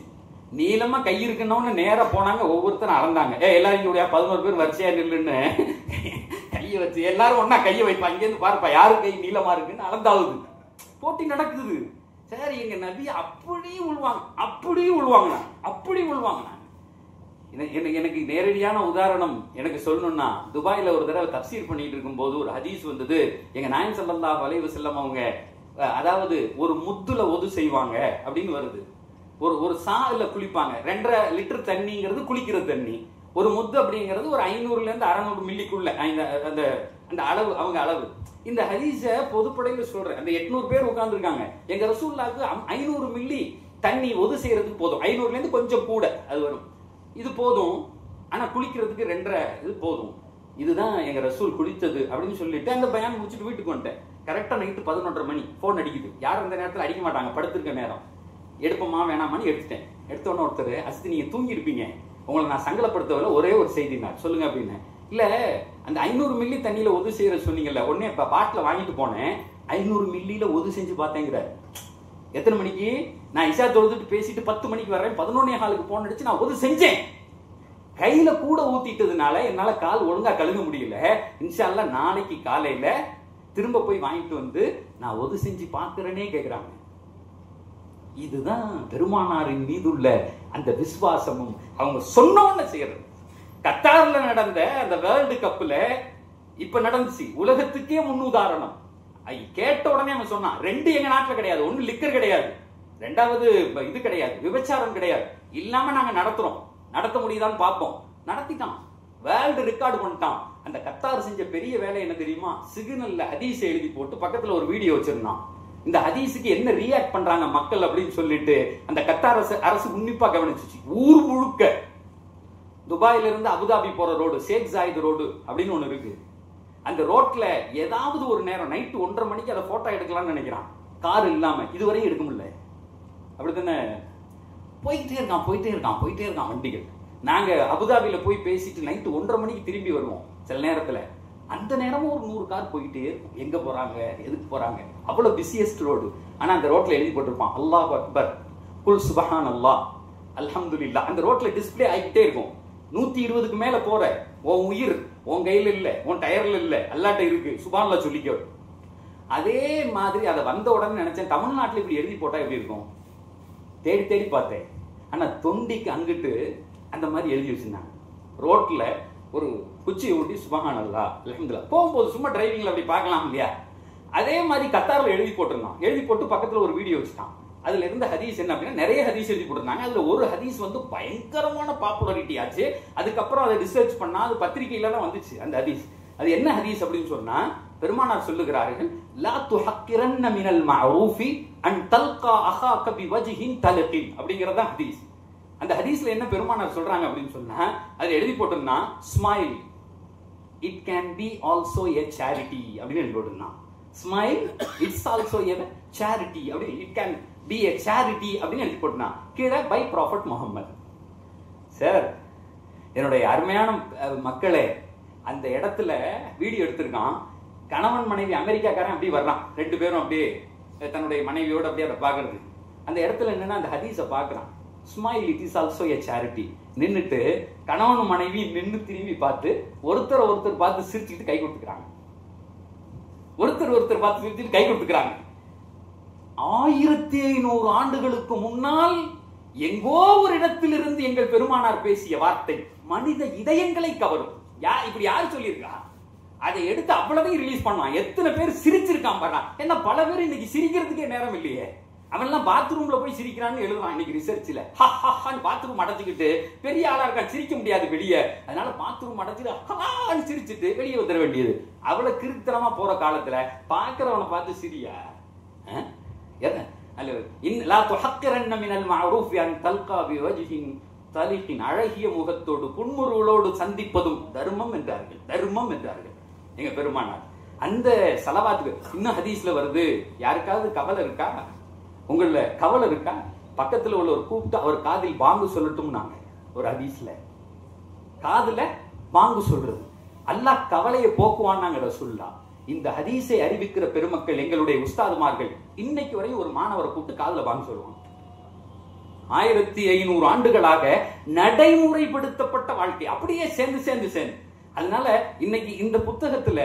B: நீளமா கை இருக்குன்னு நேரா போனாங்க, ஒவ்வொருத்தரும் அளந்தாங்க. எல்லாரும் 11 பேர் வரிசையா நில்லுன்னு கையை வச்சு எல்லாரும் ஒன்னா கையை வைப்பாங்க. இங்க இருந்து பாருப்பா யாரு கை நீளமா இருக்குன்னு அளந்தாவுது. போட்டி நடக்குது. சரி, எங்க நபி அப்படியே உள்வாங்க. எனக்கு நேரடியான உதாரணம் எனக்கு சொல்லணும்னா, துபாயில ஒரு தடவை தப்சீர் பண்ணிட்டு இருக்கும் போது ஒரு ஹதீஸ் வந்தது. எங்க நாயகம் ஸல்லல்லாஹு அலைஹி வஸல்லம் அவங்க அதாவது ஒரு முத்துல ஒது செய்வாங்க அப்படின்னு வருது. ஒரு சால குளிப்பாங்க. 2.5 லிட்டர் தண்ணிங்கிறது குளிக்கிற தண்ணி. ஒரு முத்து அப்படிங்கிறது ஒரு 500 இருந்து 600 மில்லிக்குள்ள அந்த அளவு, அவங்க அளவு. இந்த ஹதீஸ பொதுப்படையில சொல்றேன். அந்த 800 பேர் உட்கார்ந்து இருக்காங்க. எங்க ரசூலுல்லாஹ்க்கு 500 மில்லி தண்ணி ஒது செய்யறதுக்கு போதும். 500ல இருந்து கொஞ்சம் கூட அது வரும். இது போதும். ஆனா குளிக்கிறதுக்கு 2.5 இது போதும். இதுதான் எங்க ரசூல் குளித்தது அப்படின்னு சொல்லிட்டு அந்த பயான் முடிச்சுட்டு வீட்டுக்கு வந்துட்டேன். கரெக்டா நைட்டு 11:30 மணி போன் அடிக்குது. யாரும் அந்த நேரத்தில் அடிக்க மாட்டாங்க, படுத்திருக்க நேரம். எடுப்போமா வேணாமான்னு எடுத்துட்டேன். எடுத்தோன்னு ஒருத்தர், அசித்து நீங்க தூங்கி இருப்பீங்க, உங்களை நான் சங்கடப்படுத்தவில்லை, ஒரே ஒரு செய்தி நான் சொல்லுங்க அப்படின்னு. இல்ல அந்த 500 மில்லி தண்ணியில ஒது செய்யற சொன்னீங்கல்ல, உடனே இப்ப பாட்டில வாங்கிட்டு போனேன், 500 மில்லியில ஒது செஞ்சு பார்த்தேங்கிறார். எத்தனை மணிக்கு? நான் இஷா தொழுதுட்டு பேசிட்டு 10 மணிக்கு வரேன், 11:15 போன் அடிச்சு நான் ஒது செஞ்சேன். கையில கூட ஊத்திட்டதுனால என்னால கால் ஒழுங்கா கழுக முடியல. இன்ஷா அல்லாஹ் நாளைக்கு காலையில திரும்ப போய் வாங்கிட்டு வந்து நான் ஒது செஞ்சு பார்க்கிறேனே கேட்கிறாங்க. இதுதான் பெருமானாரின் மீதுள்ள அந்த விசுவாசமும் அவங்க சொன்னோன்னு செய்யறது. கத்தார்ல நடந்த அந்த வேர்ல்டு கப்ல இப்ப நடந்துச்சு, உலகத்துக்கே முன்னுதாரணம். கேட்ட உடனே அவன் சொன்னான், 2 எங்க நாட்டுல கிடையாது, 1 லிக்கர் கிடையாது, 2வது இது கிடையாது, விபச்சாரம் கிடையாது, இல்லாம நாங்க நடத்துறோம், நடத்த முடியுதான்னு பார்ப்போம். நடத்திட்டான், வேர்ல்டு ரெக்கார்டு பண்ணிட்டான். அந்த கத்தார் செஞ்ச பெரிய வேலை என்ன தெரியுமா? சிக்னல்ல ஹதீஸ் எழுதி போட்டு பக்கத்துல ஒரு வீடியோ வச்சிருந்தான். இந்த ஹதீஸுக்கு என்ன ரியாக்ட் பண்றாங்க மக்கள் அப்படின்னு சொல்லிட்டு அந்த கத்தார் அரசு உன்னிப்பா கவனிச்சுச்சு. ஊர் முழுக்க துபாயில இருந்து அபுதாபி போற ரோடு, ஷேக் ஜாயித் ரோடு அப்படின்னு ஒண்ணு இருக்கு. அந்த ரோட்ல ஏதாவது ஒரு நேரம் நைட்டு 1:30 மணிக்கு அதை போட்டோ எடுக்கலாம்னு நினைக்கிறான், கார் இல்லாம இதுவரையும் எடுக்க முடியல. அப்படித்தானே போயிட்டே இருக்கான் வண்டிகள். நாங்க அபுதாபியில போய் பேசிட்டு நைட்டு 1:30 மணிக்கு திரும்பி வருவோம். சில நேரத்துல அந்த நேரமும் ஒரு 100 கார் போயிட்டே இருக்கும். எங்க போறாங்க, எதுக்கு போறாங்க, அவ்வளவு பிஸியஸ்ட் ரோடு. ஆனா அந்த ரோட்ல எழுதி போட்டிருப்பான், அல்லாஹ் அக்பர், குல் சுபஹான் அல்லாஹ், அல்ஹம்துலில்லாஹ். அந்த ரோட்ல டிஸ்பிளே ஆகிட்டே இருக்கும். 120க்கு மேல போற, உன் உயிர் உன் கையில இல்ல, உன் டயர்ல இல்ல, அல்லாட்ட இருக்கு, சுபஹானல்லாஹ் சொல்லிக்கோ. அதே மாதிரி அதை வந்த உடனே நினைச்சேன், தமிழ்நாட்டில் இப்படி எழுதி போட்டா எப்படி இருக்கும். தேடி தேடி பார்த்தேன். ஆனா தொண்டிக்கு அங்கிட்டு அந்த மாதிரி எழுதி வச்சிருந்தாங்க. ரோட்ல ஒரு குச்சியை ஊட்டி சுபஹானல்லாஹ் அல்ஹம்துலில்லாஹ். போகும்போது சும்மா டிரைவிங்ல அப்படி பார்க்கலாம் இல்லையா, அதே மாதிரி கத்தார்ல எழுதி போட்டிருந்தான். எழுதி போட்டு பக்கத்துல ஒரு வீடியோ வச்சுட்டான். அதுல இருந்த ஹதீஸ் என்ன அப்படின்னா, நிறைய ஹதீஸ் எழுதி போட்டிருந்தாங்க. அதுல ஒரு ஹதீஸ் வந்து பயங்கரமான பாப்புலாரிட்டி ஆச்சு. அதுக்கப்புறம் அதை ரிசர்ச் பண்ணா அது பத்திரிகையில தான் வந்துச்சு அந்த ஹதீஸ். அது என்ன ஹதீஸ் அப்படின்னு சொன்னா, பெருமானார் சொல்லுகிறார்கள், லா துஹக்கிரன்ன மினல் மஅரூஃபி அன் தல்கா அஹாக பிவஜ்ஹின் தலகின் அப்படிங்கறத ஹதீஸ். அந்த ஹதீஸ்ல என்ன பெருமானார் சொல்றாங்க அப்படின்னு சொன்னா, அது எழுதி போட்டிருந்தா smile it can be also a charity அப்படின்னு எழுதி போட்டிருந்தான். Smile it's also a charity அப்படி, it can be a charity அப்படின்னு எழுதி போட்டிருந்தான். கீழே பை ப்ராஃபட் முஹம்மது. சார், என்னுடைய அருமையான மக்களே, அந்த இடத்துல வீடியோ எடுத்திருக்கான். கணவன் மனைவி அமெரிக்காக்காரன் அப்படி வர்றான், 2 பேரும் அப்படியே தன்னுடைய மனைவியோட அப்படியே அதை பாக்குறது. அந்த இடத்துல என்னன்னா அந்த ஹதீஸை பாக்குறான், smile it is also a charity. நின்னுட்டு கணவன் மனைவி நின்று திரும்பி பார்த்து ஒருத்தர் பார்த்து சிரிச்சுட்டு கை கொடுத்துக்கிறாங்க. ஒருத்தர் பார்த்து சிரிச்சுட்டு கை கொடுத்துக்கிறாங்க. 1500 ஆண்டுகளுக்கு முன்னால் எங்கோ ஒரு இடத்திலிருந்து எங்கள் பெருமானார் பேசிய வார்த்தை மனித இதயங்களை கவரும். இப்படி யாரு சொல்லியிருக்கா? அதை எடுத்து அவ்வளவையும் ரிலீஸ் பண்ணான். எத்தனை பேர் சிரிச்சிருக்கான் பாருங்க. ஏன்னா பல பேர் இன்னைக்கு சிரிக்கிறதுக்கே நேரம் இல்லையே. அவன் எல்லாம் பாத்ரூம்ல போய் சிரிக்கிறான்னு எழுதுறான் இன்னைக்கு ரிசர்ச்ல. பாத்ரூம் அடைச்சிக்கிட்டு பெரிய ஆளா இருக்கா, சிரிக்க முடியாது வெளியே, அதனால பாத்ரூம் அடைச்சிட்டு சிரிச்சுட்டு வெளியே வந்துட வேண்டியது. அவ்வளவு கிருத்தனமா போற காலத்துல பாக்குறவனை பார்த்து சிரியா? அழகிய முகத்தோடு புன்முறுவலோடு சந்திப்பதும் தர்மம் என்றார்கள். தர்மம் என்றார்கள் எங்க பெருமானார். அந்த சலவாத்துக்கு இன்னும் ஹதீஸ்ல வருது. யாருக்காவது கவலை இருக்கா? உங்கள கவலை இருக்கா? பக்கத்துல உள்ள ஒரு கூப்பிட்டு அவர் காதில் பாங்கு சொல்லட்டும். நாங்க ஒரு ஹதீஸ்ல காதுல பாங்கு சொல்றது, அல்லாஹ் கவலையை போக்குவான்னாங்க ரசூலுல்லாஹ். இந்த ஹதீஸை அறிவிக்கிற பெருமக்கள் எங்களுடைய உஸ்தாதுமார்கள் இன்னைக்கு வரையும் ஒரு மாணவரை கூப்பிட்டு காதுல பாங்கு சொல்லுவாங்க. 1500 ஆண்டுகளாக நடைமுறைப்படுத்தப்பட்ட வாழ்க்கை அப்படியே சேர்ந்து. அதனால இன்னைக்கு இந்த புத்தகத்துல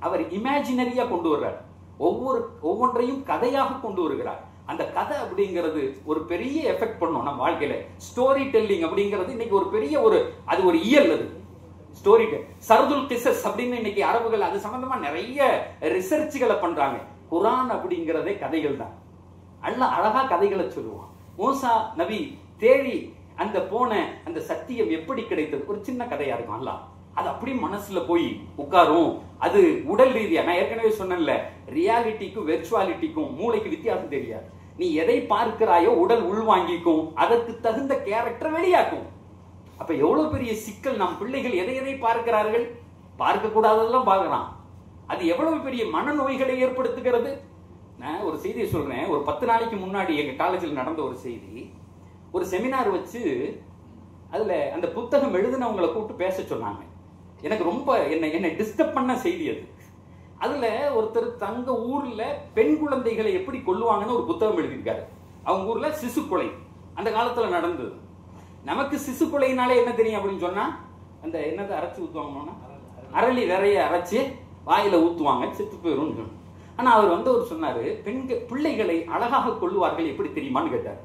B: அவர் இமேஜினரியா கொண்டு வர்றார். ஒவ்வொன்றையும் கதையாக கொண்டு வருகிறார். அந்த கதை அப்படிங்கிறது ஒரு பெரிய எஃபெக்ட் பண்ணும் நம்ம வாழ்க்கையில. ஸ்டோரி டெல்லிங் அப்படிங்கிறது இன்னைக்கு ஒரு பெரிய அது ஒரு இயல். அது ஸ்டோரி சர்துல் கிசஸ் அப்படின்னு இன்னைக்கு அரபுகள் அது சம்பந்தமா நிறைய ரிசர்ச்களை பண்றாங்க. குர்ஆன் அப்படிங்கிறதே கதைகள் தான். அல்லாஹ் அழகா கதைகளை சொல்லுவான். மூசா நபி தேடி அந்த போன அந்த சத்தியம் எப்படி கிடைத்தது ஒரு சின்ன கதையா இருக்கும். அல்லாஹ் அது அப்படியே மனசுல போய் உட்காரும். அது உடல் ரீதியா, நான் ஏற்கனவே சொன்னேன்ல, ரியாலிட்டிக்கும் வெர்ச்சுவாலிட்டிக்கும் மூளைக்கு வித்தியாசம் தெரியாது. நீ எதை பார்க்கிறாயோ உடல் உள்வாங்கிக்கும், அதற்கு தகுந்த கேரக்டர் வெளியாக்கும். அப்ப எவ்வளவு பெரிய சிக்கல். நம் பிள்ளைகள் எதை பார்க்கிறார்கள், பார்க்க கூடாததெல்லாம் பார்க்கிறான். அது எவ்வளவு பெரிய மனநோய்களை ஏற்படுத்துகிறது. நான் ஒரு செய்தியை சொல்றேன். ஒரு 10 நாளைக்கு முன்னாடி எங்க காலேஜில் நடந்த ஒரு செய்தி. ஒரு செமினார் வச்சு அதுல அந்த புத்தகம் எழுதினவங்களை கூப்பிட்டு பேச சொன்னாங்க. எனக்கு ரொம்ப என்னை டிஸ்டர்ப் பண்ண செய்தி அது. அதுல ஒருத்தர் தங்க ஊர்ல பெண் குழந்தைகளை எப்படி கொல்லுவாங்கன்னு ஒரு புத்தகம் எழுதியிருக்காரு. அவங்க ஊர்ல சிசு கொலை அந்த காலத்துல நடந்தது. நமக்கு சிசு கொலைனாலே என்ன தெரியும் அப்படின்னு சொன்னா, அந்த என்னதை அரைச்சு ஊத்துவாங்கன்னா அரளி விரைய அரைச்சு வாயில ஊத்துவாங்க, செத்து போயிரும். ஆனா அவர் ஒரு சொன்னாரு, பிள்ளைகளை அழகாக கொள்ளுவார்கள் எப்படி தெரியுமான்னு கேட்டார்.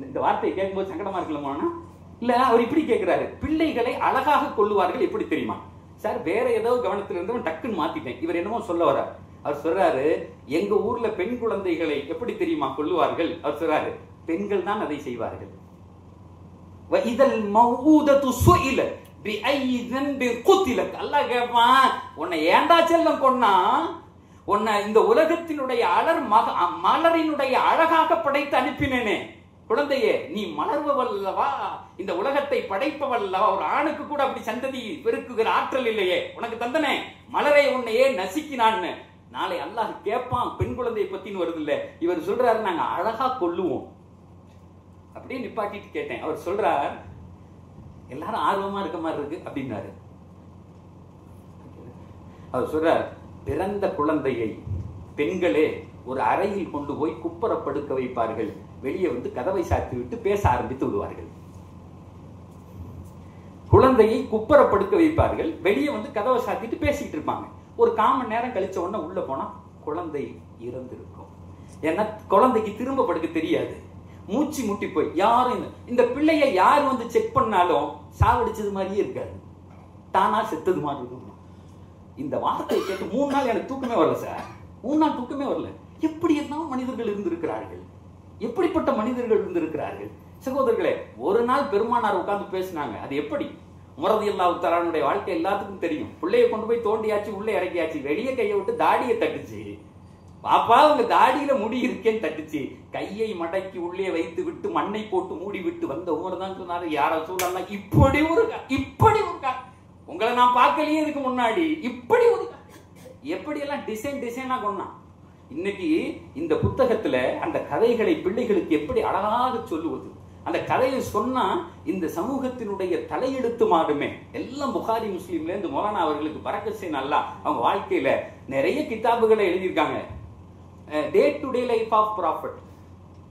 B: இந்த வார்த்தையை கேட்கும்போது சங்கடமா இருக்கலாமா? இல்ல, அவர் இப்படி கேட்கிறாரு, பிள்ளைகளை அழகாக கொள்ளுவார்கள் எப்படி தெரியுமா? சார், வேற ஏதோ கவனத்துல இருந்தவன் டக்குன்னு மாத்திட்டேன். இவர் என்னமோ சொல்ல வர்றார். அவர் சொல்றாரு, எங்க ஊர்ல பெண் குழந்தைகளை எப்படி தெரியுமா கொள்ளுவார்கள்? அவர் சொல்றாரு, பெண்கள் தான் அதை செய்வார்கள். இதல் மௌஊதத்து சுஇல பிஐ ذنب قتلت. அல்லாஹ் கேட்பான், உன்னை ஏண்டா செல்லம் கொன்னா? உன்னை இந்த உலகத்தினுடைய மலரினுடைய அழகாக படைத்து அனுப்பினேனே குழந்தையே, நீ மலர்வல்லவா, இந்த உலகத்தை படைப்பவல்லவா, ஒரு ஆணுக்கு கூட அப்படி சந்ததி பெருக்குகிற ஆற்றல் இல்லையே, உனக்கு தந்தனே மலரை உன்னையே நசுக்கினான்னு. நாளை அல்லாஹ் கேட்பான், பெண் குழந்தையை பத்தின்னு வருது இல்ல. இவர் சொல்றாரு, நாங்க அழகா கொல்லுவோம். அப்படியே நிப்பாட்டிட்டு கேட்டேன். அவர் சொல்றார், எல்லாரும் ஆர்வமா இருக்க மாதிரி இருக்கு அப்படின்னாரு. அவர் சொல்றார், பிறந்த குழந்தையை பெண்களே ஒரு அறையில் கொண்டு போய் குப்பர படுக்க வைப்பார்கள், வெளியே கதவை சாத்தி விட்டு பேச ஆரம்பித்து விடுவார்கள். குழந்தையை குப்பர படுக்க வைப்பார்கள், வெளியே கதவை சாத்திட்டு பேசிட்டு இருப்பாங்க. ஒரு 1/4 மணி நேரம் கழிச்ச உடனே உள்ள போனா குழந்தை இறந்திருக்கும். ஏன்னா குழந்தைக்கு திரும்ப படுக்க தெரியாது, மூச்சு முட்டி போய். யாரும் இந்த பிள்ளைய யார் செக் பண்ணாலும் சாவடிச்சது மாதிரியே இருக்காது, தானா செத்தது மாதிரி இருக்கும். இந்த வார்த்தையை கேட்டு 3 நாள் எனக்கு தூக்கமே வரல சார். 3 நாள் தூக்கமே வரல. எப்படி எல்லாம் மனிதர்கள் இருந்திருக்கிறார்கள், எப்படிப்பட்ட மனிதர்கள் இருந்திருக்கிறார்கள். சகோதரர்களே, ஒரு நாள் பெருமானார் உட்கார்ந்து பேசினாங்க. அது எப்படி? உமர் ரலியல்லாஹு தஆலாவுடைய வாழ்க்கை எல்லாத்துக்கும் தெரியும். பிள்ளைய கொண்டு போய் தோண்டியாச்சு, உள்ளே இறக்கியாச்சு, வெளியே கையை விட்டு தாடியை தட்டுச்சு. பாப்பா, உங்க தாடியில முடி இருக்கேன்னு தட்டுச்சு. கையை மடக்கி உள்ளே வைத்து விட்டு மண்ணை போட்டு மூடி விட்டு வந்த உமர் தான் சொன்னாரு, யார சூழல்லாம் இப்படி ஒரு உங்களை நான் பார்க்கலையே இதுக்கு முன்னாடி, இப்படி ஒரு எப்படி எல்லாம் டிசைனா கொண்டான். இன்னைக்கு இந்த புத்தகத்துல அந்த கதைகளை பிள்ளைகளுக்கு எப்படி அழகாக சொல்லுவது, அந்த கதையை சொன்னா இந்த சமூகத்தினுடைய தலையெழுத்து மாறுமே. எல்லாம் புகாரி முஸ்லீம்ல இருந்து மௌலானா அவர்களுக்கு பரக்கத் செய்ய நல்லா அவங்க வாழ்க்கையில நிறைய கிதாபுகளை எழுதியிருக்காங்க. Day to day life of prophet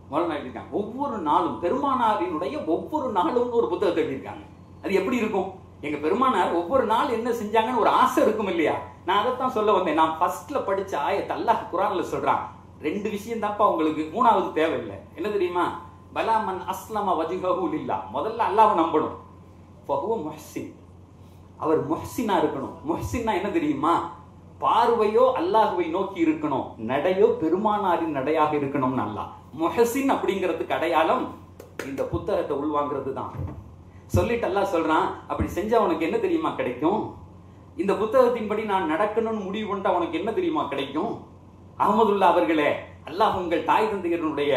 B: Maulana எழுதியிருக்காங்க. ஒவ்வொரு நாளும் பெருமானாரினுடைய ஒவ்வொரு நாளும் ஒரு புத்தகத்தை எழுதியிருக்காங்க. அது எப்படி இருக்கும்? எங்க பெருமானார் ஒவ்வொரு நாள் என்ன செஞ்சாங்கன்னு ஒரு ஆசை இருக்கும் இல்லையா? நான் அதைத்தான் சொல்ல வந்தேன். நான் ஃபர்ஸ்ட்ல படிச்ச ஆயத் அல்லாஹ் குர்ஆன்ல சொல்றான். 2 விஷயம் தான்ப்பா உங்களுக்கு, 3வது தேவையில்லை. என்ன தெரியுமா? பலா மன் அஸ்லம வஜ்ஹஹு லில்லாஹ். முதல்ல அல்லாஹ்வை நம்பணும். ஃபஹுவ முஹ்சின். அவர் முஹ்சினா இருக்கணும். முஹ்சின்னா என்ன தெரியுமா? பார்வையோ அல்லாஹ்வை நோக்கி இருக்கணும், நடையோ பெருமானாரின் நடையாக இருக்கணும்னு அல்லாஹ். முஹ்சின் அப்படிங்கிறதுக்கு அடையாளம் இந்த புத்தகத்தை உள்வாங்கிறது தான். சொல்லிட்டு அல்லாஹ் சொல்றான், அப்படி செஞ்சா உனக்கு என்ன தெரியுமா கிடைக்கும்? இந்த புத்தகத்தின்படி நான் நடக்கணும்னு முடிவு கொண்டா உனக்கு என்ன தெரியுமா கிடைக்கும்? அஹமதுல்லா அவர்களே, அல்லாஹ் உங்கள் தாய் தந்தையருடைய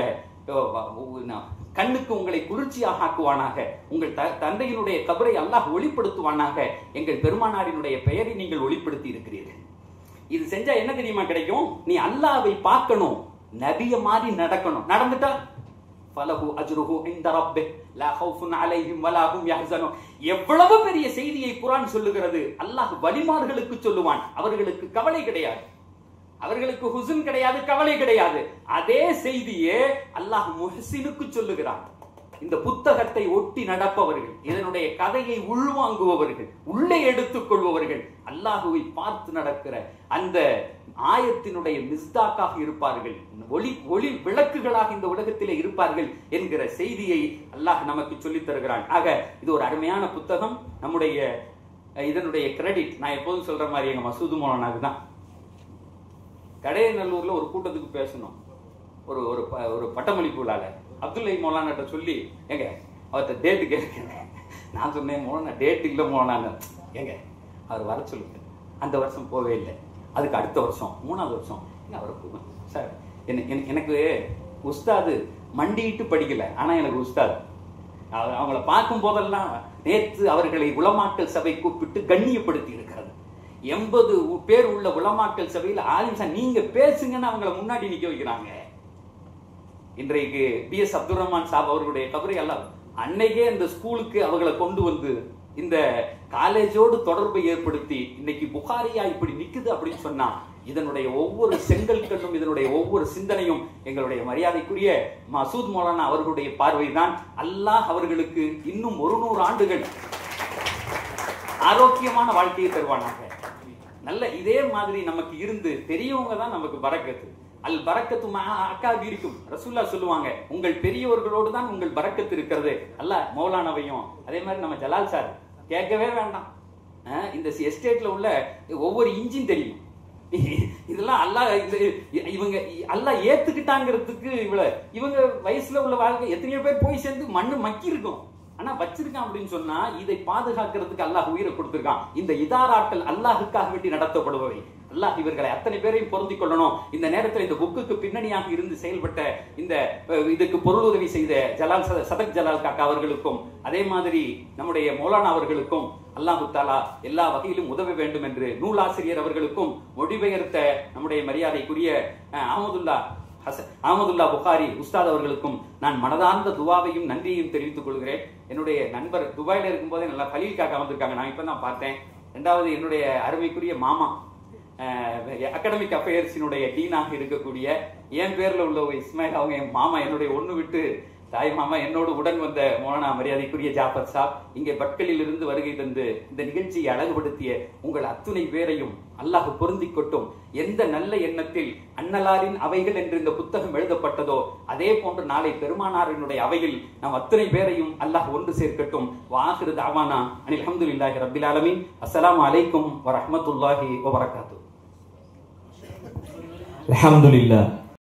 B: கண்ணுக்கு உங்களை குளிர்ச்சியாக ஆக்குவானாக, உங்கள் தந்தையினுடைய கபரை அல்லாஹ் ஒளிப்படுத்துவானாக, எங்கள் பெருமானாரினுடைய பெயரை நீங்கள் ஒளிப்படுத்தி இருக்கிறீர்கள். இது செஞ்சா என்ன தெரியுமா கிடைக்கும்? நீ அல்லாஹ்வை பார்க்கணும், நபிய மாதிரி நடக்கணும். நடந்துட்டா ஃபலஹு அஜ்ருஹு இன்த ரப்பிஹ் லா ஹவுஃபுன் அலைஹிம் வலா ஹும் யஹ்ஸனூன். எவ்வளவு பெரிய செய்தியை குர்ஆன் சொல்லுகிறது. அல்லாஹ் வலிமார்களுக்கு சொல்லுவான், அவர்களுக்கு கவலை கிடையாது, அவர்களுக்கு ஹுஸ்ன் கிடையாது, கவலை கிடையாது. அதே செய்தியே அல்லாஹ் முஹ்சினுக்கு சொல்லுகிறான். இந்த புத்தகத்தை ஒட்டி நடப்பவர்கள், இதனுடைய கதையை உள்வாங்குபவர்கள், உள்ளே எடுத்துக் கொள்பவர்கள், அல்லாஹுவை பார்த்து நடக்கிற அந்த ஆயத்தினுடைய மிஸ்தாக்காக இருப்பார்கள், ஒளி விளக்குகளாக இந்த உலகத்திலே இருப்பார்கள் என்கிற செய்தியை அல்லாஹ் நமக்கு சொல்லித் தருகிறான். ஆக இது ஒரு அருமையான புத்தகம். நம்முடைய இதனுடைய கிரெடிட் நான் எப்போதும் சொல்ற மாதிரி எங்க மசூது மௌலானாவுக்கு தான். கடையநல்லூர்ல ஒரு கூட்டத்துக்கு பேசணும், ஒரு பட்டமளிப்பு விழால அப்துல்லை மௌலானாட்ட சொல்லி, எங்க அவர்கிட்ட டேட்டு கேட்க. நான் சொன்னேன், மௌலானா டேட் இல்லை மௌலானா, எங்க அவர் வர சொல்லுங்க. அந்த வருஷம் போவே இல்லை. அதுக்கு அடுத்த வருஷம் 3வது வருஷம் அவர் சார் எனக்கு உஸ்தாது மண்டிட்டு படிக்கல, ஆனா எனக்கு உஸ்தாது. அவங்கள பார்க்கும் போதெல்லாம் நேற்று அவர்களை உலமாக்கல் சபை கூப்பிட்டு கண்ணியப்படுத்தி இருக்கிறது. 80 பேர் உள்ள உலமாக்கல் சபையில் ஆலிம் சார் நீங்க பேசுங்கன்னு அவங்களை முன்னாடி நிக்க வைக்கிறாங்க. இன்றைக்கு BS அப்துல் ரஹ்மான் சாப் அவர்களுடைய கபரை எல்லாம் அன்னைக்கே அந்த ஸ்கூலுக்கு அவங்களை கொண்டு வந்து
C: இந்த காலேஜோடு தொடர்பை ஏற்படுத்தி இன்னைக்கு புகாரியா இப்படி நிக்குது அப்படின்னு சொன்னா இதனுடைய ஒவ்வொரு செங்கல் கண்ணும் இதனுடைய ஒவ்வொரு சிந்தனையும் எங்களுடைய மரியாதைக்குரிய மசூத் மௌலானா அவர்களுடைய பார்வைதான். அல்லாஹ் அவர்களுக்கு இன்னும் 100 ஆண்டுகள் ஆரோக்கியமான வாழ்க்கையை தருவானாக. நல்ல இதே மாதிரி நமக்கு இருந்து பெரியவங்க தான் நமக்கு பரக்கத்து. அல் பரக்கத்து அக்காபீருக்கும் ரசூலுல்லாஹ் சொல்லுவாங்க, உங்கள் பெரியவர்களோடு தான் உங்கள் பரக்கத்து இருக்கிறது. அல்லாஹ் மௌலானாவையும் அதே மாதிரி நம்ம ஜலால் சார் கேட்கவே வேண்டாம். இந்த எஸ்டேட்ல உள்ள ஒவ்வொரு இன்ஜின் தெரியும். இதெல்லாம் அல்லாஹ் இவங்க அல்லாஹ் ஏத்துக்கிட்டாங்கிறதுக்கு இவங்க வயசுல உள்ள வாழ்க்கை எத்தனையோ பேர் போய் சேர்ந்து மண்ணு மக்கி இருக்கும். ஆனா வச்சிருக்கான் அப்படின்னு சொன்னா இதை பாதுகாக்கிறதுக்கு அல்லாஹ் உயிரை கொடுத்திருக்கான். இந்த இதாராக்கள் அல்லாஹுக்காக வேண்டி நடத்தப்படுபவை. அல்லாஹ் இவர்களை அத்தனை பேரையும் பொருந்திக் கொள்ளணும். இந்த நேரத்தில் இந்த புக்குக்கு பின்னணியாக இருந்து செயல்பட்ட இந்த இதுக்கு பொருளுதவி செய்த ஜலால் சதக் ஜலால் காக்கா அவர்களுக்கும் அதே மாதிரி நம்முடைய மௌலானா அவர்களுக்கும் அல்லாஹு தாலா எல்லா வகையிலும் உதவ வேண்டும் என்று நூலாசிரியர் அவர்களுக்கும் மொழிபெயர்த்த நம்முடைய மரியாதைக்குரிய அஹமதுல்லா புகாரி உஸ்தாத் அவர்களுக்கும் நான் மனதார்ந்த துவாவையும் நன்றியையும் தெரிவித்துக் கொள்கிறேன். என்னுடைய நண்பர் துபாயில இருக்கும் போதே நல்லா கலீல் காக்கா வந்திருக்காங்க, நான் இப்பதான் பார்த்தேன். இரண்டாவது என்னுடைய அருமைக்குரிய மாமா அகாடமிக் அஃபேர்ஸினுடைய டீனாக இருக்கக்கூடிய என் பேர்ல உள்ள இஸ்மாயில் அவங்க என் மாமா, என்னுடைய ஒண்ணு விட்டு தாய் மாமா, என்னோடு உடன் வந்த மௌலானா மரியாதைக்குரிய ஜாஃபர் சாப் இங்கே பட்களில் இருந்து வருகை தந்து இந்த நிகழ்ச்சியை அழகுபடுத்திய உங்கள் அத்துணை பேரையும் அல்லாஹ் பொருந்திக் கொட்டும். எந்த நல்ல எண்ணத்தில் அன்னலாரின் அவைகள் என்று இந்த புத்தகம் எழுதப்பட்டதோ அதே போன்று நாளை பெருமானாரினுடைய அவையில் நாம் அத்தனை பேரையும் அல்லாஹ் ஒன்று சேர்க்கட்டும். வாஹிரு தாவானா அனில் அல்ஹம்துலில்லாஹி ரப்பில் ஆலமீன். அஸ்ஸலாமு அலைக்கும் வரஹ்மத்துல்லாஹி வபரகாத்துஹு.
A: அல்ஹம்துலில்லாஹ்.